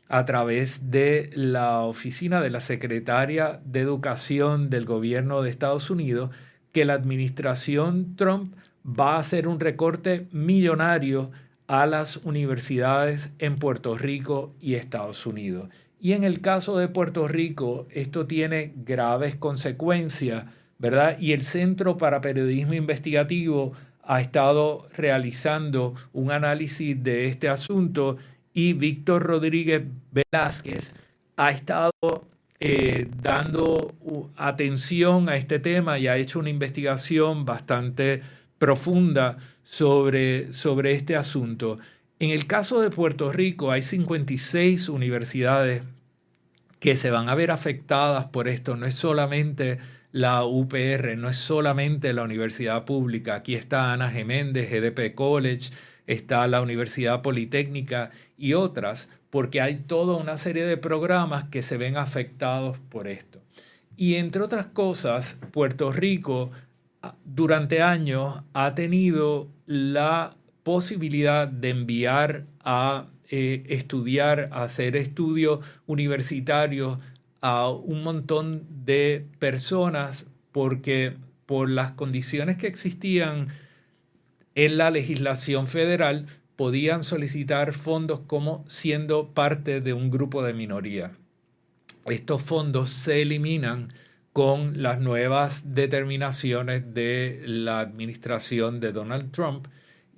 a través de la oficina de la Secretaria de Educación del Gobierno de Estados Unidos que la administración Trump va a hacer un recorte millonario a las universidades en Puerto Rico y Estados Unidos. Y en el caso de Puerto Rico, esto tiene graves consecuencias, ¿verdad? Y el Centro para Periodismo Investigativo ha estado realizando un análisis de este asunto y Víctor Rodríguez Velázquez ha estado dando atención a este tema y ha hecho una investigación bastante profunda sobre este asunto. En el caso de Puerto Rico hay 56 universidades que se van a ver afectadas por esto. No es solamente la UPR, no es solamente la universidad pública. Aquí está Ana Geméndez, GDP College, está la Universidad Politécnica y otras, porque hay toda una serie de programas que se ven afectados por esto. Y entre otras cosas, Puerto Rico durante años ha tenido la posibilidad de enviar a estudiar, a hacer estudios universitarios a un montón de personas, porque por las condiciones que existían en la legislación federal podían solicitar fondos como siendo parte de un grupo de minoría. Estos fondos se eliminan con las nuevas determinaciones de la administración de Donald Trump,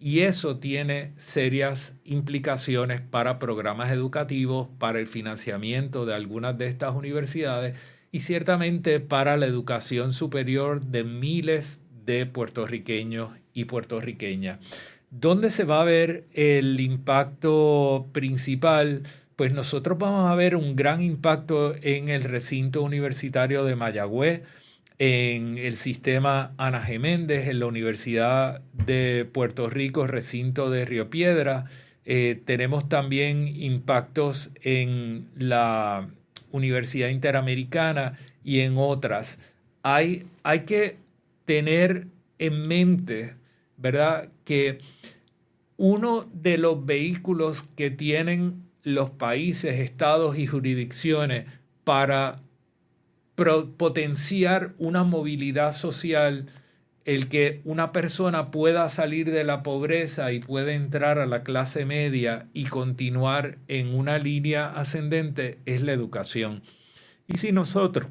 y eso tiene serias implicaciones para programas educativos, para el financiamiento de algunas de estas universidades y ciertamente para la educación superior de miles de puertorriqueños y puertorriqueñas. ¿Dónde se va a ver el impacto principal? Pues nosotros vamos a ver un gran impacto en el recinto universitario de Mayagüez, en el sistema Ana G. Méndez, en la Universidad de Puerto Rico, recinto de Río Piedra. Tenemos también impactos en la Universidad Interamericana y en otras. Hay que tener en mente, ¿verdad?, que uno de los vehículos que tienen los países, estados y jurisdicciones para potenciar una movilidad social, el que una persona pueda salir de la pobreza y pueda entrar a la clase media y continuar en una línea ascendente, es la educación. Y si nosotros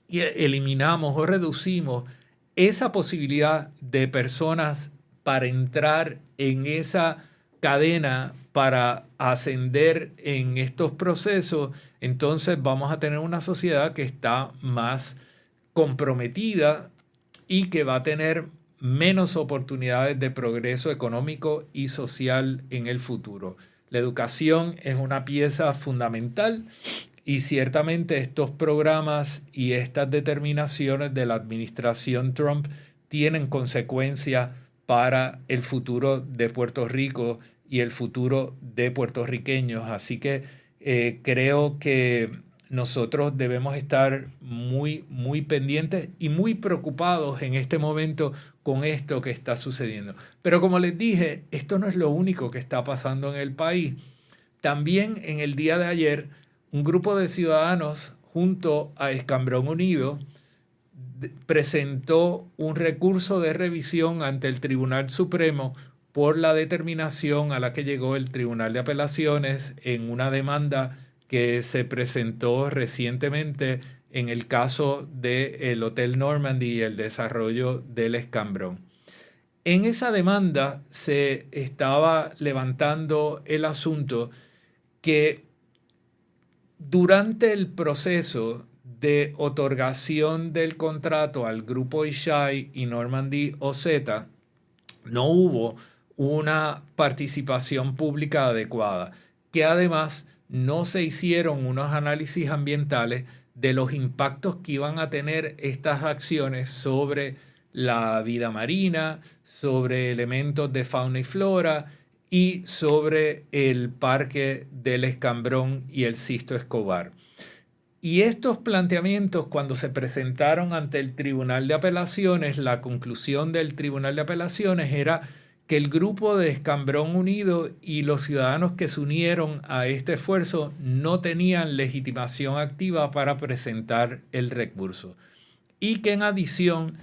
eliminamos o reducimos esa posibilidad de personas para entrar en esa cadena, para ascender en estos procesos, entonces vamos a tener una sociedad que está más comprometida y que va a tener menos oportunidades de progreso económico y social en el futuro. La educación es una pieza fundamental y ciertamente estos programas y estas determinaciones de la administración Trump tienen consecuencias para el futuro de Puerto Rico y el futuro de puertorriqueños. Así que creo que nosotros debemos estar muy, muy pendientes y muy preocupados en este momento con esto que está sucediendo. Pero como les dije, esto no es lo único que está pasando en el país. También en el día de ayer, un grupo de ciudadanos junto a Escambrón Unido presentó un recurso de revisión ante el Tribunal Supremo por la determinación a la que llegó el Tribunal de Apelaciones en una demanda que se presentó recientemente en el caso del Hotel Normandy y el desarrollo del Escambrón. En esa demanda se estaba levantando el asunto que durante el proceso de otorgación del contrato al grupo Ishai y Normandy OZ no hubo una participación pública adecuada, que además no se hicieron unos análisis ambientales de los impactos que iban a tener estas acciones sobre la vida marina, sobre elementos de fauna y flora y sobre el Parque del Escambrón y el Sisto Escobar. Y estos planteamientos, cuando se presentaron ante el Tribunal de Apelaciones, la conclusión del Tribunal de Apelaciones era que el grupo de Escambrón Unido y los ciudadanos que se unieron a este esfuerzo no tenían legitimación activa para presentar el recurso. Y que en adición,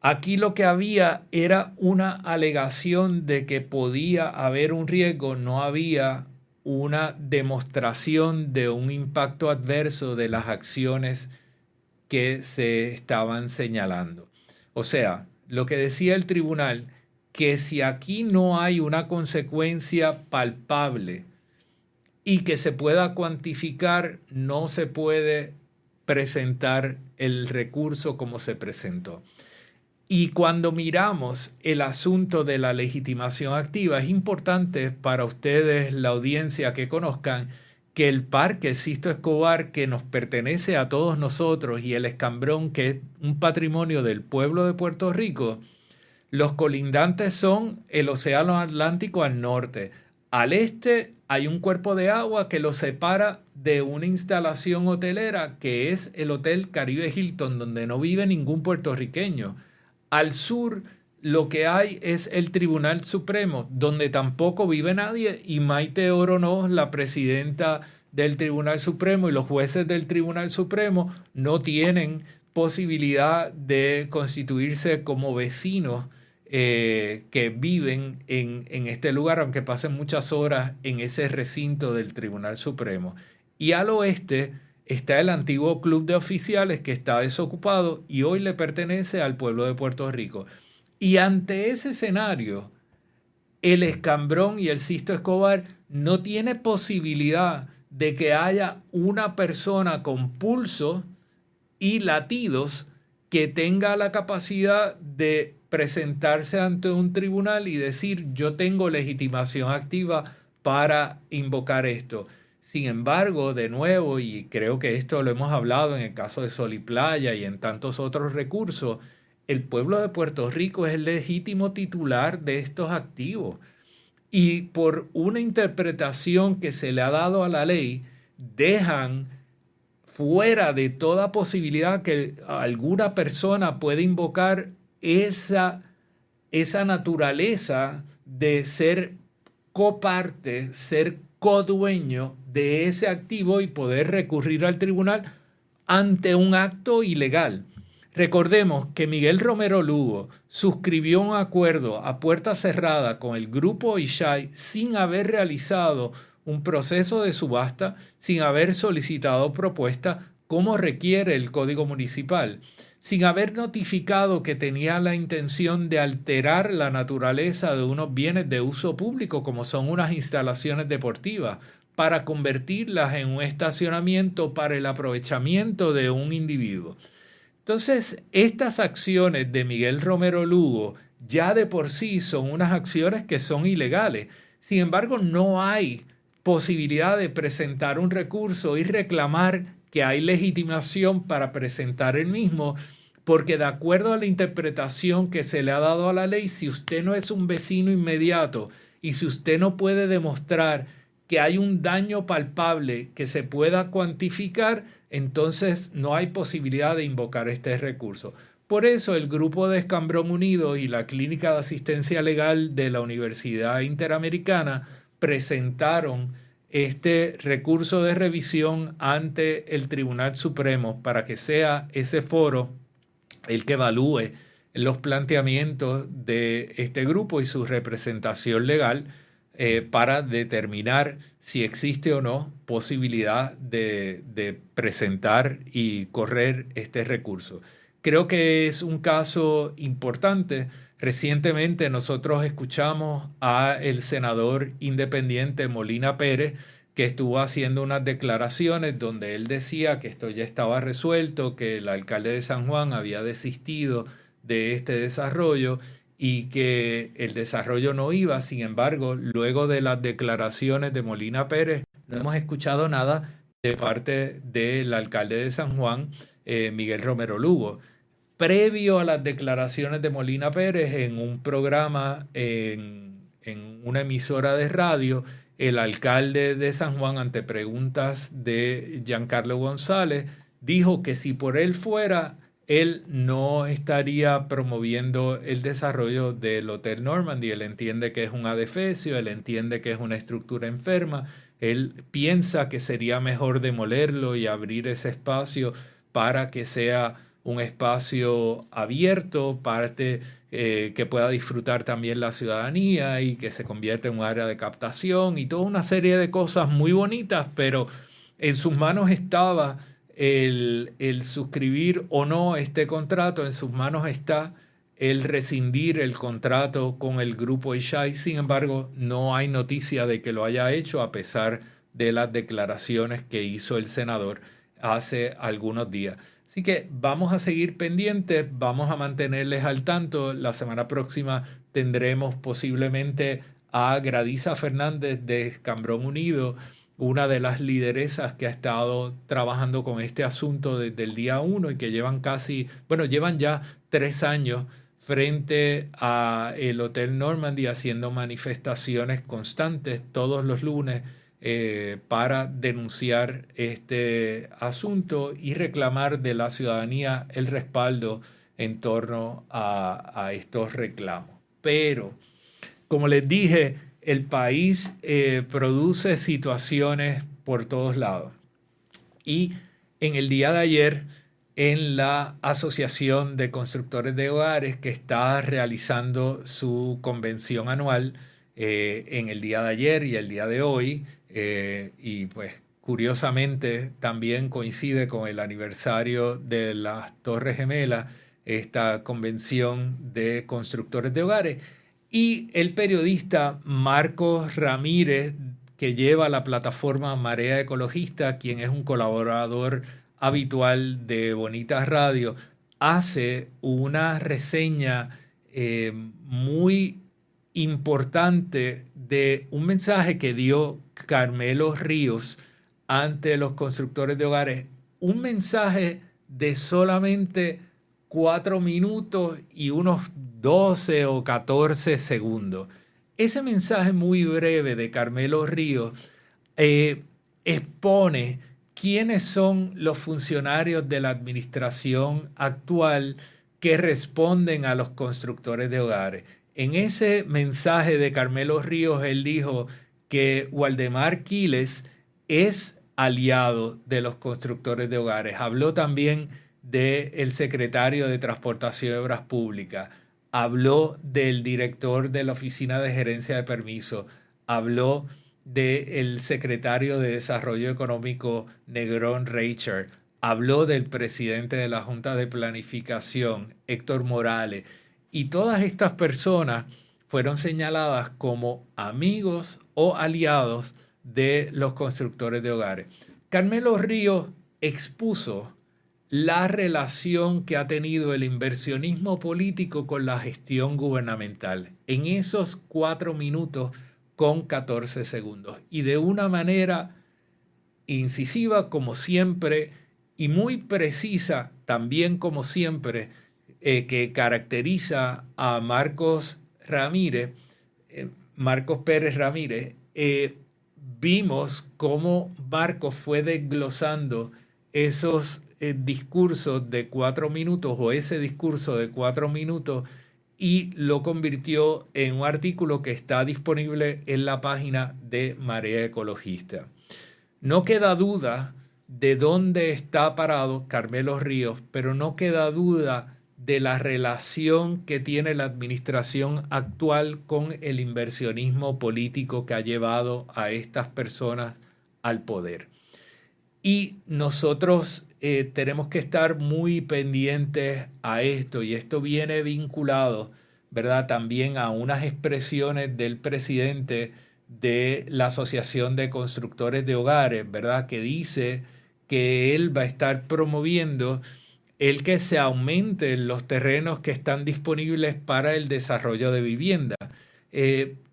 aquí lo que había era una alegación de que podía haber un riesgo, no había una demostración de un impacto adverso de las acciones que se estaban señalando. O sea, lo que decía el tribunal, que si aquí no hay una consecuencia palpable y que se pueda cuantificar, no se puede presentar el recurso como se presentó. Y cuando miramos el asunto de la legitimación activa, es importante para ustedes, la audiencia, que conozcan que el Parque Sisto Escobar, que nos pertenece a todos nosotros, y el Escambrón, que es un patrimonio del pueblo de Puerto Rico, los colindantes son el Océano Atlántico al norte, al este hay un cuerpo de agua que lo separa de una instalación hotelera que es el Hotel Caribe Hilton, donde no vive ningún puertorriqueño. Al sur lo que hay es el Tribunal Supremo, donde tampoco vive nadie, y Maite Oronoz, la presidenta del Tribunal Supremo, y los jueces del Tribunal Supremo no tienen posibilidad de constituirse como vecinos que viven en este lugar, aunque pasen muchas horas en ese recinto del Tribunal Supremo. Y al oeste está el antiguo Club de Oficiales, que está desocupado y hoy le pertenece al pueblo de Puerto Rico. Y ante ese escenario, el Escambrón y el Sisto Escobar no tiene posibilidad de que haya una persona con pulso y latidos que tenga la capacidad de presentarse ante un tribunal y decir: yo tengo legitimación activa para invocar esto. Sin embargo, de nuevo, y creo que esto lo hemos hablado en el caso de Sol y Playa y en tantos otros recursos, el pueblo de Puerto Rico es el legítimo titular de estos activos. Y por una interpretación que se le ha dado a la ley, dejan fuera de toda posibilidad que alguna persona pueda invocar esa naturaleza de ser coparte, ser codueño de ese activo y poder recurrir al tribunal ante un acto ilegal. Recordemos que Miguel Romero Lugo suscribió un acuerdo a puerta cerrada con el grupo Ishai sin haber realizado un proceso de subasta, sin haber solicitado propuesta como requiere el Código Municipal, sin haber notificado que tenía la intención de alterar la naturaleza de unos bienes de uso público como son unas instalaciones deportivas, para convertirlas en un estacionamiento para el aprovechamiento de un individuo. Entonces, estas acciones de Miguel Romero Lugo ya de por sí son unas acciones que son ilegales. Sin embargo, no hay posibilidad de presentar un recurso y reclamar que hay legitimación para presentar el mismo, porque de acuerdo a la interpretación que se le ha dado a la ley, si usted no es un vecino inmediato y si usted no puede demostrar que hay un daño palpable que se pueda cuantificar, entonces no hay posibilidad de invocar este recurso. Por eso el Grupo de Escambrón Unido y la Clínica de Asistencia Legal de la Universidad Interamericana presentaron este recurso de revisión ante el Tribunal Supremo para que sea ese foro el que evalúe los planteamientos de este grupo y su representación legal para determinar si existe o no posibilidad de presentar y correr este recurso. Creo que es un caso importante. Recientemente nosotros escuchamos al senador independiente Molina Pérez, que estuvo haciendo unas declaraciones donde él decía que esto ya estaba resuelto, que el alcalde de San Juan había desistido de este desarrollo y que el desarrollo no iba. Sin embargo, luego de las declaraciones de Molina Pérez, no hemos escuchado nada de parte del alcalde de San Juan, Miguel Romero Lugo. Previo a las declaraciones de Molina Pérez, en un programa en una emisora de radio, el alcalde de San Juan, ante preguntas de Giancarlo González, dijo que si por él fuera, él no estaría promoviendo el desarrollo del Hotel Normandy. Él entiende que es un adefesio, él entiende que es una estructura enferma, él piensa que sería mejor demolerlo y abrir ese espacio para que sea un espacio abierto, parte que pueda disfrutar también la ciudadanía y que se convierta en un área de captación y toda una serie de cosas muy bonitas, pero en sus manos estaba el suscribir o no este contrato, en sus manos está el rescindir el contrato con el grupo Ishai. Sin embargo, no hay noticia de que lo haya hecho, a pesar de las declaraciones que hizo el senador hace algunos días. Así que vamos a seguir pendientes, vamos a mantenerles al tanto. La semana próxima tendremos posiblemente a Gradisa Fernández de Escambrón Unido, una de las lideresas que ha estado trabajando con este asunto desde el día 1 y que llevan ya 3 años frente a el Hotel Normandy haciendo manifestaciones constantes todos los lunes para denunciar este asunto y reclamar de la ciudadanía el respaldo en torno a estos reclamos. Pero, como les dije, el país produce situaciones por todos lados. Y en el día de ayer, en la Asociación de Constructores de Hogares, que está realizando su convención anual en el día de ayer y el día de hoy, y pues curiosamente también coincide con el aniversario de las Torres Gemelas, esta convención de constructores de hogares, y el periodista Marcos Ramírez, que lleva la plataforma Marea Ecologista, quien es un colaborador habitual de Bonitas Radio, hace una reseña muy importante de un mensaje que dio Carmelo Ríos ante los constructores de hogares, un mensaje de solamente 4 minutos y unos 12 o 14 segundos. Ese mensaje muy breve de Carmelo Ríos expone quiénes son los funcionarios de la administración actual que responden a los constructores de hogares. En ese mensaje de Carmelo Ríos, él dijo que Waldemar Quiles es aliado de los constructores de hogares. Habló también del secretario de Transportación y Obras Públicas, habló del director de la Oficina de Gerencia de Permisos, habló del secretario de Desarrollo Económico Negrón Reicher, habló del presidente de la Junta de Planificación, Héctor Morales, y todas estas personas fueron señaladas como amigos o aliados de los constructores de hogares. Carmelo Ríos expuso la relación que ha tenido el inversionismo político con la gestión gubernamental en esos 4 minutos con 14 segundos. Y de una manera incisiva, como siempre, y muy precisa, también como siempre, que caracteriza a Marcos Pérez Ramírez, vimos cómo Marcos fue desglosando esos discursos de 4 minutos o ese discurso de 4 minutos y lo convirtió en un artículo que está disponible en la página de Marea Ecologista. No queda duda de dónde está parado Carmelo Ríos, pero no queda duda de la relación que tiene la administración actual con el inversionismo político que ha llevado a estas personas al poder. Y nosotros tenemos que estar muy pendientes a esto, y esto viene vinculado, ¿verdad?, también a unas expresiones del presidente de la Asociación de Constructores de Hogares, ¿verdad?, que dice que él va a estar promoviendo el que se aumenten los terrenos que están disponibles para el desarrollo de vivienda.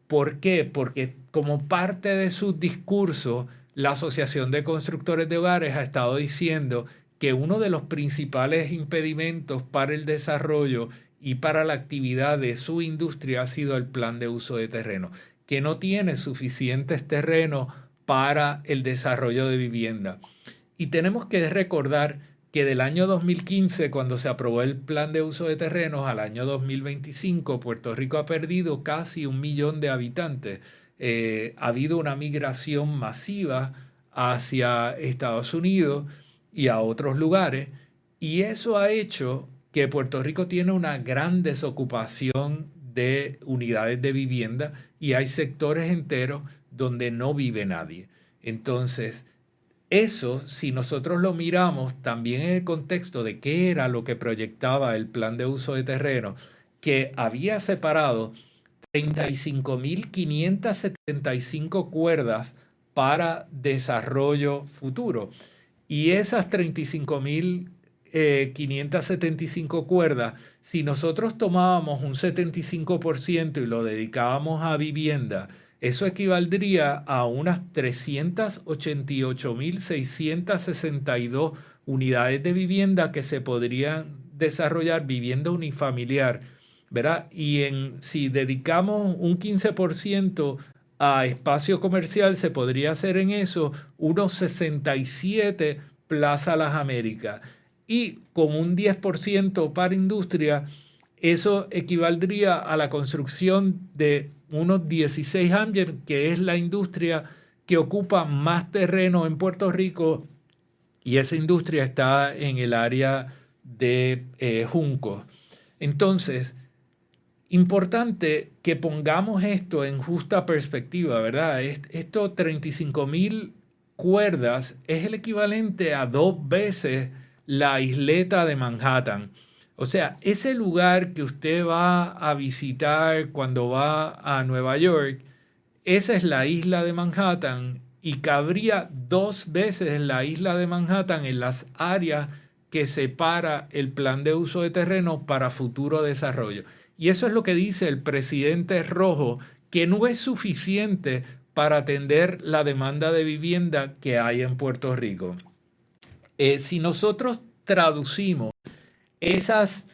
¿Por qué? Porque como parte de sus discursos, la Asociación de Constructores de Hogares ha estado diciendo que uno de los principales impedimentos para el desarrollo y para la actividad de su industria ha sido el plan de uso de terreno, que no tiene suficientes terrenos para el desarrollo de vivienda. Y tenemos que recordar que del año 2015, cuando se aprobó el plan de uso de terrenos, al año 2025, Puerto Rico ha perdido casi 1 millón de habitantes. Ha habido una migración masiva hacia Estados Unidos y a otros lugares, y eso ha hecho que Puerto Rico tiene una gran desocupación de unidades de vivienda y hay sectores enteros donde no vive nadie. Entonces, eso, si nosotros lo miramos también en el contexto de qué era lo que proyectaba el plan de uso de terreno, que había separado 35.575 cuerdas para desarrollo futuro. Y esas 35.575 cuerdas, si nosotros tomábamos un 75% y lo dedicábamos a vivienda, eso equivaldría a unas 388.662 unidades de vivienda que se podrían desarrollar vivienda unifamiliar, ¿verdad? Y si dedicamos un 15% a espacio comercial, se podría hacer en eso unos 67 Plaza Las Américas. Y con un 10% para industria, eso equivaldría a la construcción de unos 16 Amgen, que es la industria que ocupa más terreno en Puerto Rico, y esa industria está en el área de Junco. Entonces, importante que pongamos esto en justa perspectiva, ¿verdad? Esto 35,000 cuerdas es el equivalente a 2 veces la isleta de Manhattan. O sea, ese lugar que usted va a visitar cuando va a Nueva York, esa es la isla de Manhattan y cabría 2 veces la isla de Manhattan en las áreas que separa el plan de uso de terreno para futuro desarrollo. Y eso es lo que dice el presidente Rojo, que no es suficiente para atender la demanda de vivienda que hay en Puerto Rico. Si nosotros traducimos esas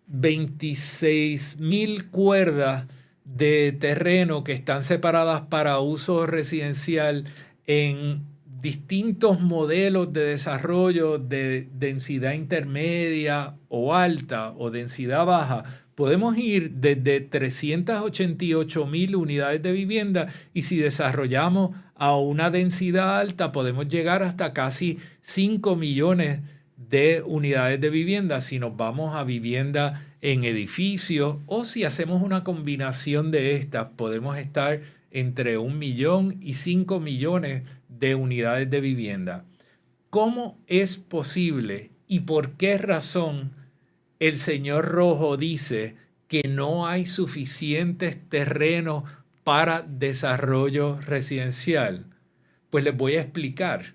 26,000 cuerdas de terreno que están separadas para uso residencial en distintos modelos de desarrollo de densidad intermedia o alta o densidad baja, podemos ir desde 388,000 unidades de vivienda y si desarrollamos a una densidad alta podemos llegar hasta casi 5 millones de unidades de vivienda si nos vamos a vivienda en edificios o si hacemos una combinación de estas podemos estar entre 1 millón y 5 millones de unidades de vivienda. ¿Cómo es posible y por qué razón el señor Rojo dice que no hay suficientes terrenos para desarrollo residencial? Pues les voy a explicar.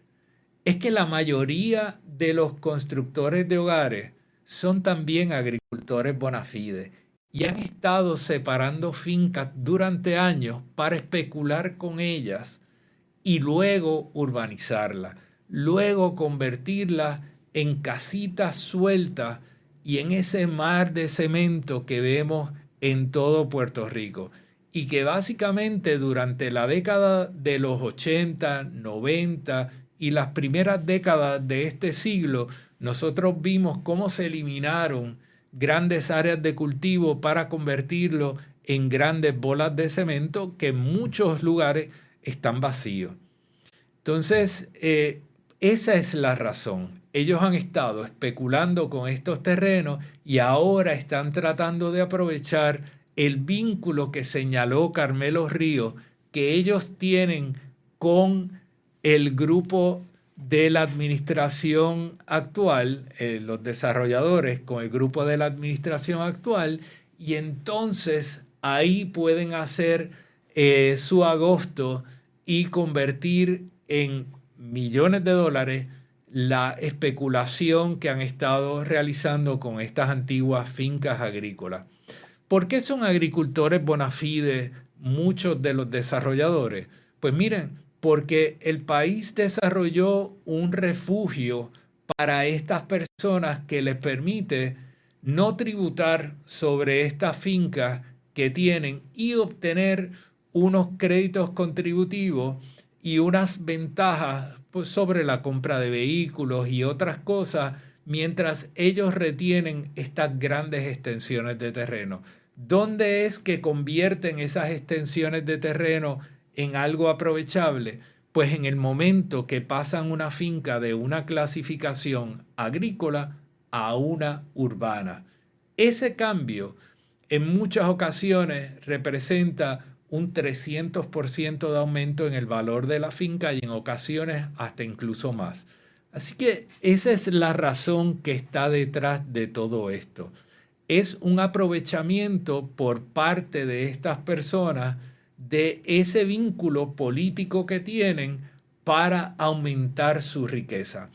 Es que la mayoría de los constructores de hogares son también agricultores bona fide y han estado separando fincas durante años para especular con ellas y luego urbanizarlas, luego convertirlas en casitas sueltas y en ese mar de cemento que vemos en todo Puerto Rico y que básicamente durante la década de los 80, 90 y las primeras décadas de este siglo nosotros vimos cómo se eliminaron grandes áreas de cultivo para convertirlo en grandes bolas de cemento que en muchos lugares están vacíos. Entonces, esa es la razón. Ellos han estado especulando con estos terrenos y ahora están tratando de aprovechar el vínculo que señaló Carmelo Ríos, que ellos tienen con el grupo de la administración actual, los desarrolladores con el grupo de la administración actual, y entonces ahí pueden hacer su agosto y convertir en millones de dólares la especulación que han estado realizando con estas antiguas fincas agrícolas. ¿Por qué son agricultores bona fide muchos de los desarrolladores? Pues miren, porque el país desarrolló un refugio para estas personas que les permite no tributar sobre estas fincas que tienen y obtener unos créditos contributivos y unas ventajas pues, sobre la compra de vehículos y otras cosas mientras ellos retienen estas grandes extensiones de terreno. ¿Dónde es que convierten esas extensiones de terreno en algo aprovechable? Pues en el momento que pasan una finca de una clasificación agrícola a una urbana. Ese cambio en muchas ocasiones representa un 300% de aumento en el valor de la finca y en ocasiones hasta incluso más. Así que esa es la razón que está detrás de todo esto. Es un aprovechamiento por parte de estas personas de ese vínculo político que tienen para aumentar su riqueza.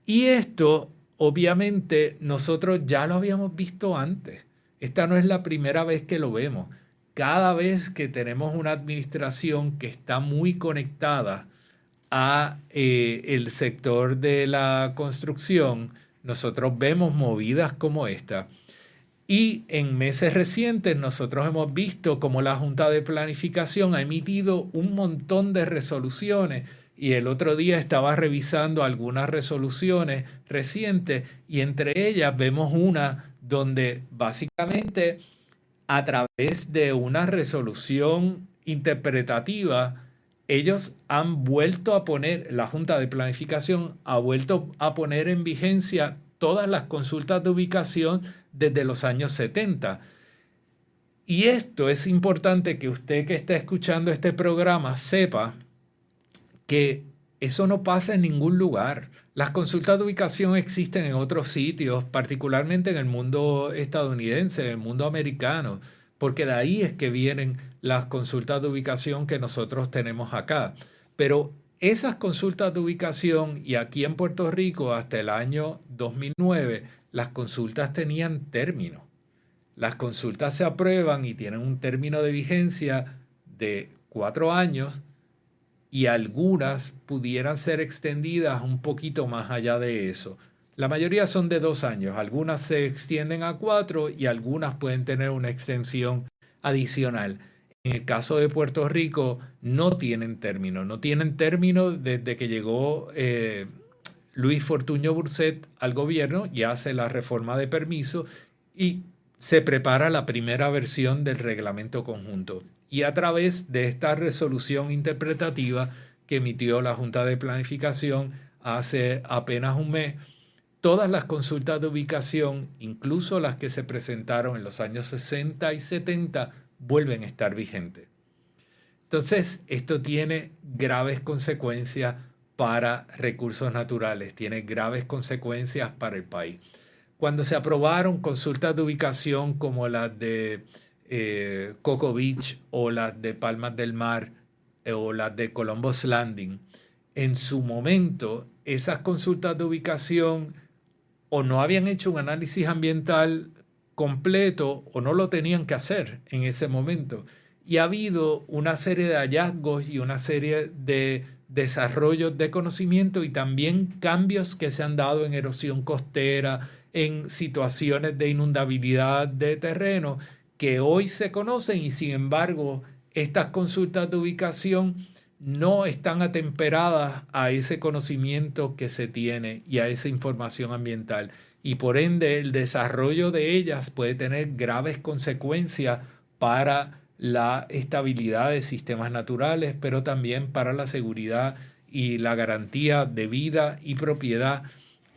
Y esto, obviamente, nosotros ya lo habíamos visto antes. Esta no es la primera vez que lo vemos. Cada vez que tenemos una administración que está muy conectada a el sector de la construcción, nosotros vemos movidas como esta. Y en meses recientes nosotros hemos visto cómo la Junta de Planificación ha emitido un montón de resoluciones, y el otro día estaba revisando algunas resoluciones recientes y entre ellas vemos una donde básicamente a través de una resolución interpretativa ellos han vuelto a poner, la Junta de Planificación ha vuelto a poner en vigencia todas las consultas de ubicación desde los años 70. Y esto es importante que usted que está escuchando este programa sepa que eso no pasa en ningún lugar. Las consultas de ubicación existen en otros sitios, particularmente en el mundo estadounidense, en el mundo americano, porque de ahí es que vienen las consultas de ubicación que nosotros tenemos acá. Pero esas consultas de ubicación, y aquí en Puerto Rico hasta el año 2009, las consultas tenían término. Las consultas se aprueban y tienen un término de vigencia de 4 años, y algunas pudieran ser extendidas un poquito más allá de eso. La mayoría son de 2 años, algunas se extienden a 4 y algunas pueden tener una extensión adicional. En el caso de Puerto Rico no tienen término desde que llegó Luis Fortuño Burset al gobierno y hace la reforma de permiso y se prepara la primera versión del reglamento conjunto. Y a través de esta resolución interpretativa que emitió la Junta de Planificación hace apenas un mes, todas las consultas de ubicación, incluso las que se presentaron en los años 60 y 70, vuelven a estar vigentes. Entonces, esto tiene graves consecuencias para recursos naturales, tiene graves consecuencias para el país. Cuando se aprobaron consultas de ubicación como las de Cocoa Beach o las de Palmas del Mar o las de Columbus Landing, en su momento esas consultas de ubicación o no habían hecho un análisis ambiental completo o no lo tenían que hacer en ese momento. Y ha habido una serie de hallazgos y una serie de desarrollos de conocimiento y también cambios que se han dado en erosión costera, en situaciones de inundabilidad de terreno que hoy se conocen, y sin embargo estas consultas de ubicación no están atemperadas a ese conocimiento que se tiene y a esa información ambiental, y por ende el desarrollo de ellas puede tener graves consecuencias para la estabilidad de sistemas naturales, pero también para la seguridad y la garantía de vida y propiedad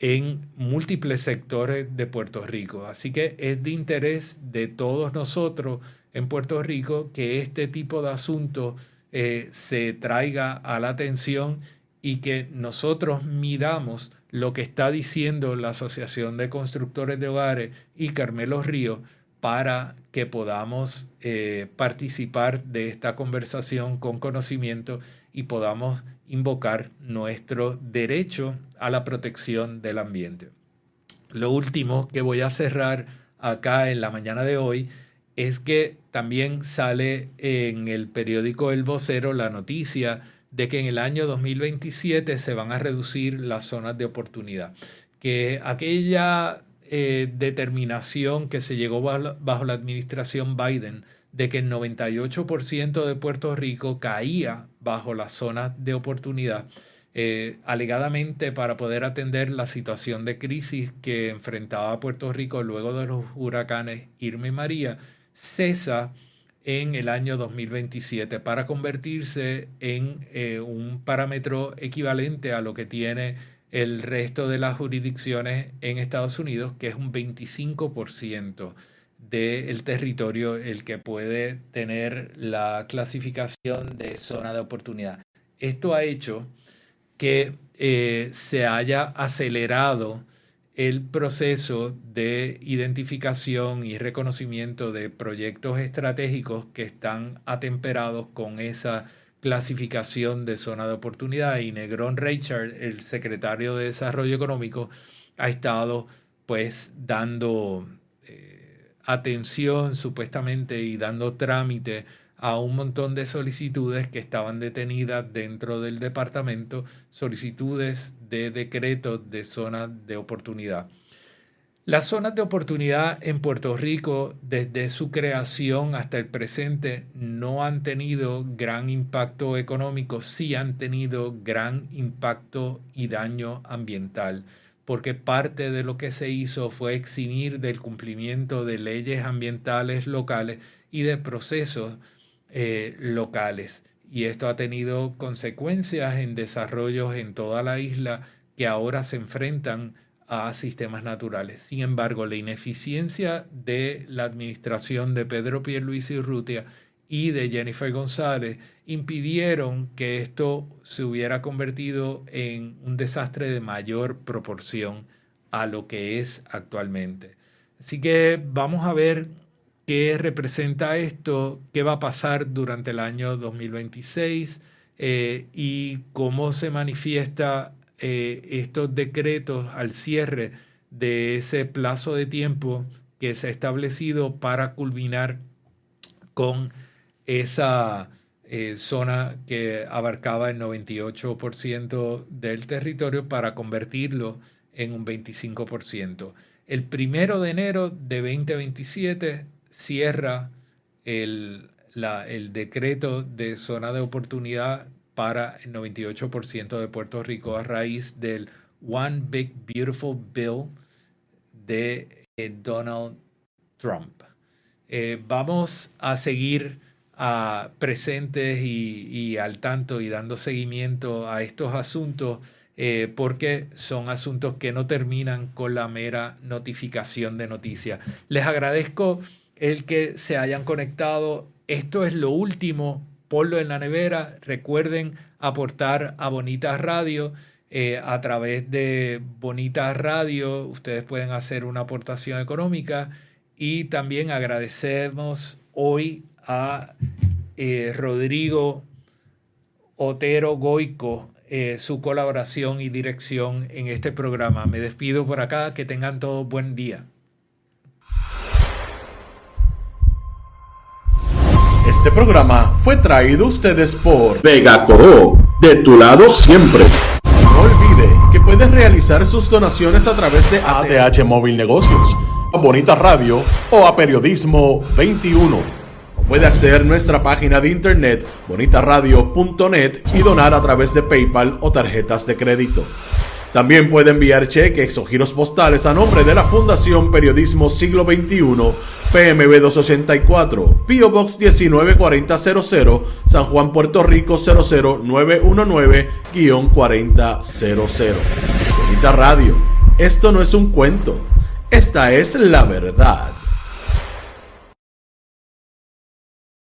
en múltiples sectores de Puerto Rico. Así que es de interés de todos nosotros en Puerto Rico que este tipo de asuntos se traiga a la atención y que nosotros midamos lo que está diciendo la Asociación de Constructores de Hogares y Carmelo Ríos para que podamos participar de esta conversación con conocimiento y podamos invocar nuestro derecho a la protección del ambiente. Lo último que voy a cerrar acá en la mañana de hoy es que también sale en el periódico El Vocero la noticia de que en el año 2027 se van a reducir las zonas de oportunidad, que aquella determinación que se llegó bajo la administración Biden de que el 98% de Puerto Rico caía bajo las zonas de oportunidad, alegadamente para poder atender la situación de crisis que enfrentaba Puerto Rico luego de los huracanes Irma y María, cesa en el año 2027 para convertirse en un parámetro equivalente a lo que tiene el resto de las jurisdicciones en Estados Unidos, que es un 25% del territorio el que puede tener la clasificación de zona de oportunidad. Esto ha hecho que se haya acelerado el proceso de identificación y reconocimiento de proyectos estratégicos que están atemperados con esa clasificación de zona de oportunidad, y Negrón Reichard, el secretario de Desarrollo Económico, ha estado pues dando atención supuestamente y dando trámite a un montón de solicitudes que estaban detenidas dentro del departamento, solicitudes de decretos de zona de oportunidad. Las zonas de oportunidad en Puerto Rico, desde su creación hasta el presente, no han tenido gran impacto económico, sí han tenido gran impacto y daño ambiental, porque parte de lo que se hizo fue eximir del cumplimiento de leyes ambientales locales y de procesos locales. Y esto ha tenido consecuencias en desarrollos en toda la isla que ahora se enfrentan a sistemas naturales. Sin embargo, la ineficiencia de la administración de Pedro Pierluisi Urrutia y de Jennifer González impidieron que esto se hubiera convertido en un desastre de mayor proporción a lo que es actualmente. Así que vamos a ver qué representa esto, qué va a pasar durante el año 2026 y cómo se manifiesta estos decretos al cierre de ese plazo de tiempo que se ha establecido para culminar con esa zona que abarcaba el 98% del territorio para convertirlo en un 25%. El 1 de enero de 2027 cierra el decreto de zona de oportunidad para el 98% de Puerto Rico a raíz del One Big Beautiful Bill de Donald Trump. Vamos a seguir presentes y al tanto y dando seguimiento a estos asuntos porque son asuntos que no terminan con la mera notificación de noticias. Les agradezco el que se hayan conectado. Esto es lo último. Ponlo en la nevera. Recuerden aportar a Bonitas Radio. A través de Bonitas Radio ustedes pueden hacer una aportación económica y también agradecemos hoy a Rodrigo Otero Goico su colaboración y dirección en este programa. Me despido por acá. Que tengan todos buen día. Este programa fue traído a ustedes por Vega Coro, de tu lado siempre. No olvide que puedes realizar sus donaciones a través de ATH Móvil Negocios, a Bonitas Radio o a Periodismo 21. O puede acceder a nuestra página de internet bonitasradio.net y donar a través de PayPal o tarjetas de crédito. También puede enviar cheques o giros postales a nombre de la Fundación Periodismo Siglo XXI, PMB 284, P.O. Box 194000, San Juan, Puerto Rico 00919-4000. Bonita Radio, esto no es un cuento, esta es la verdad.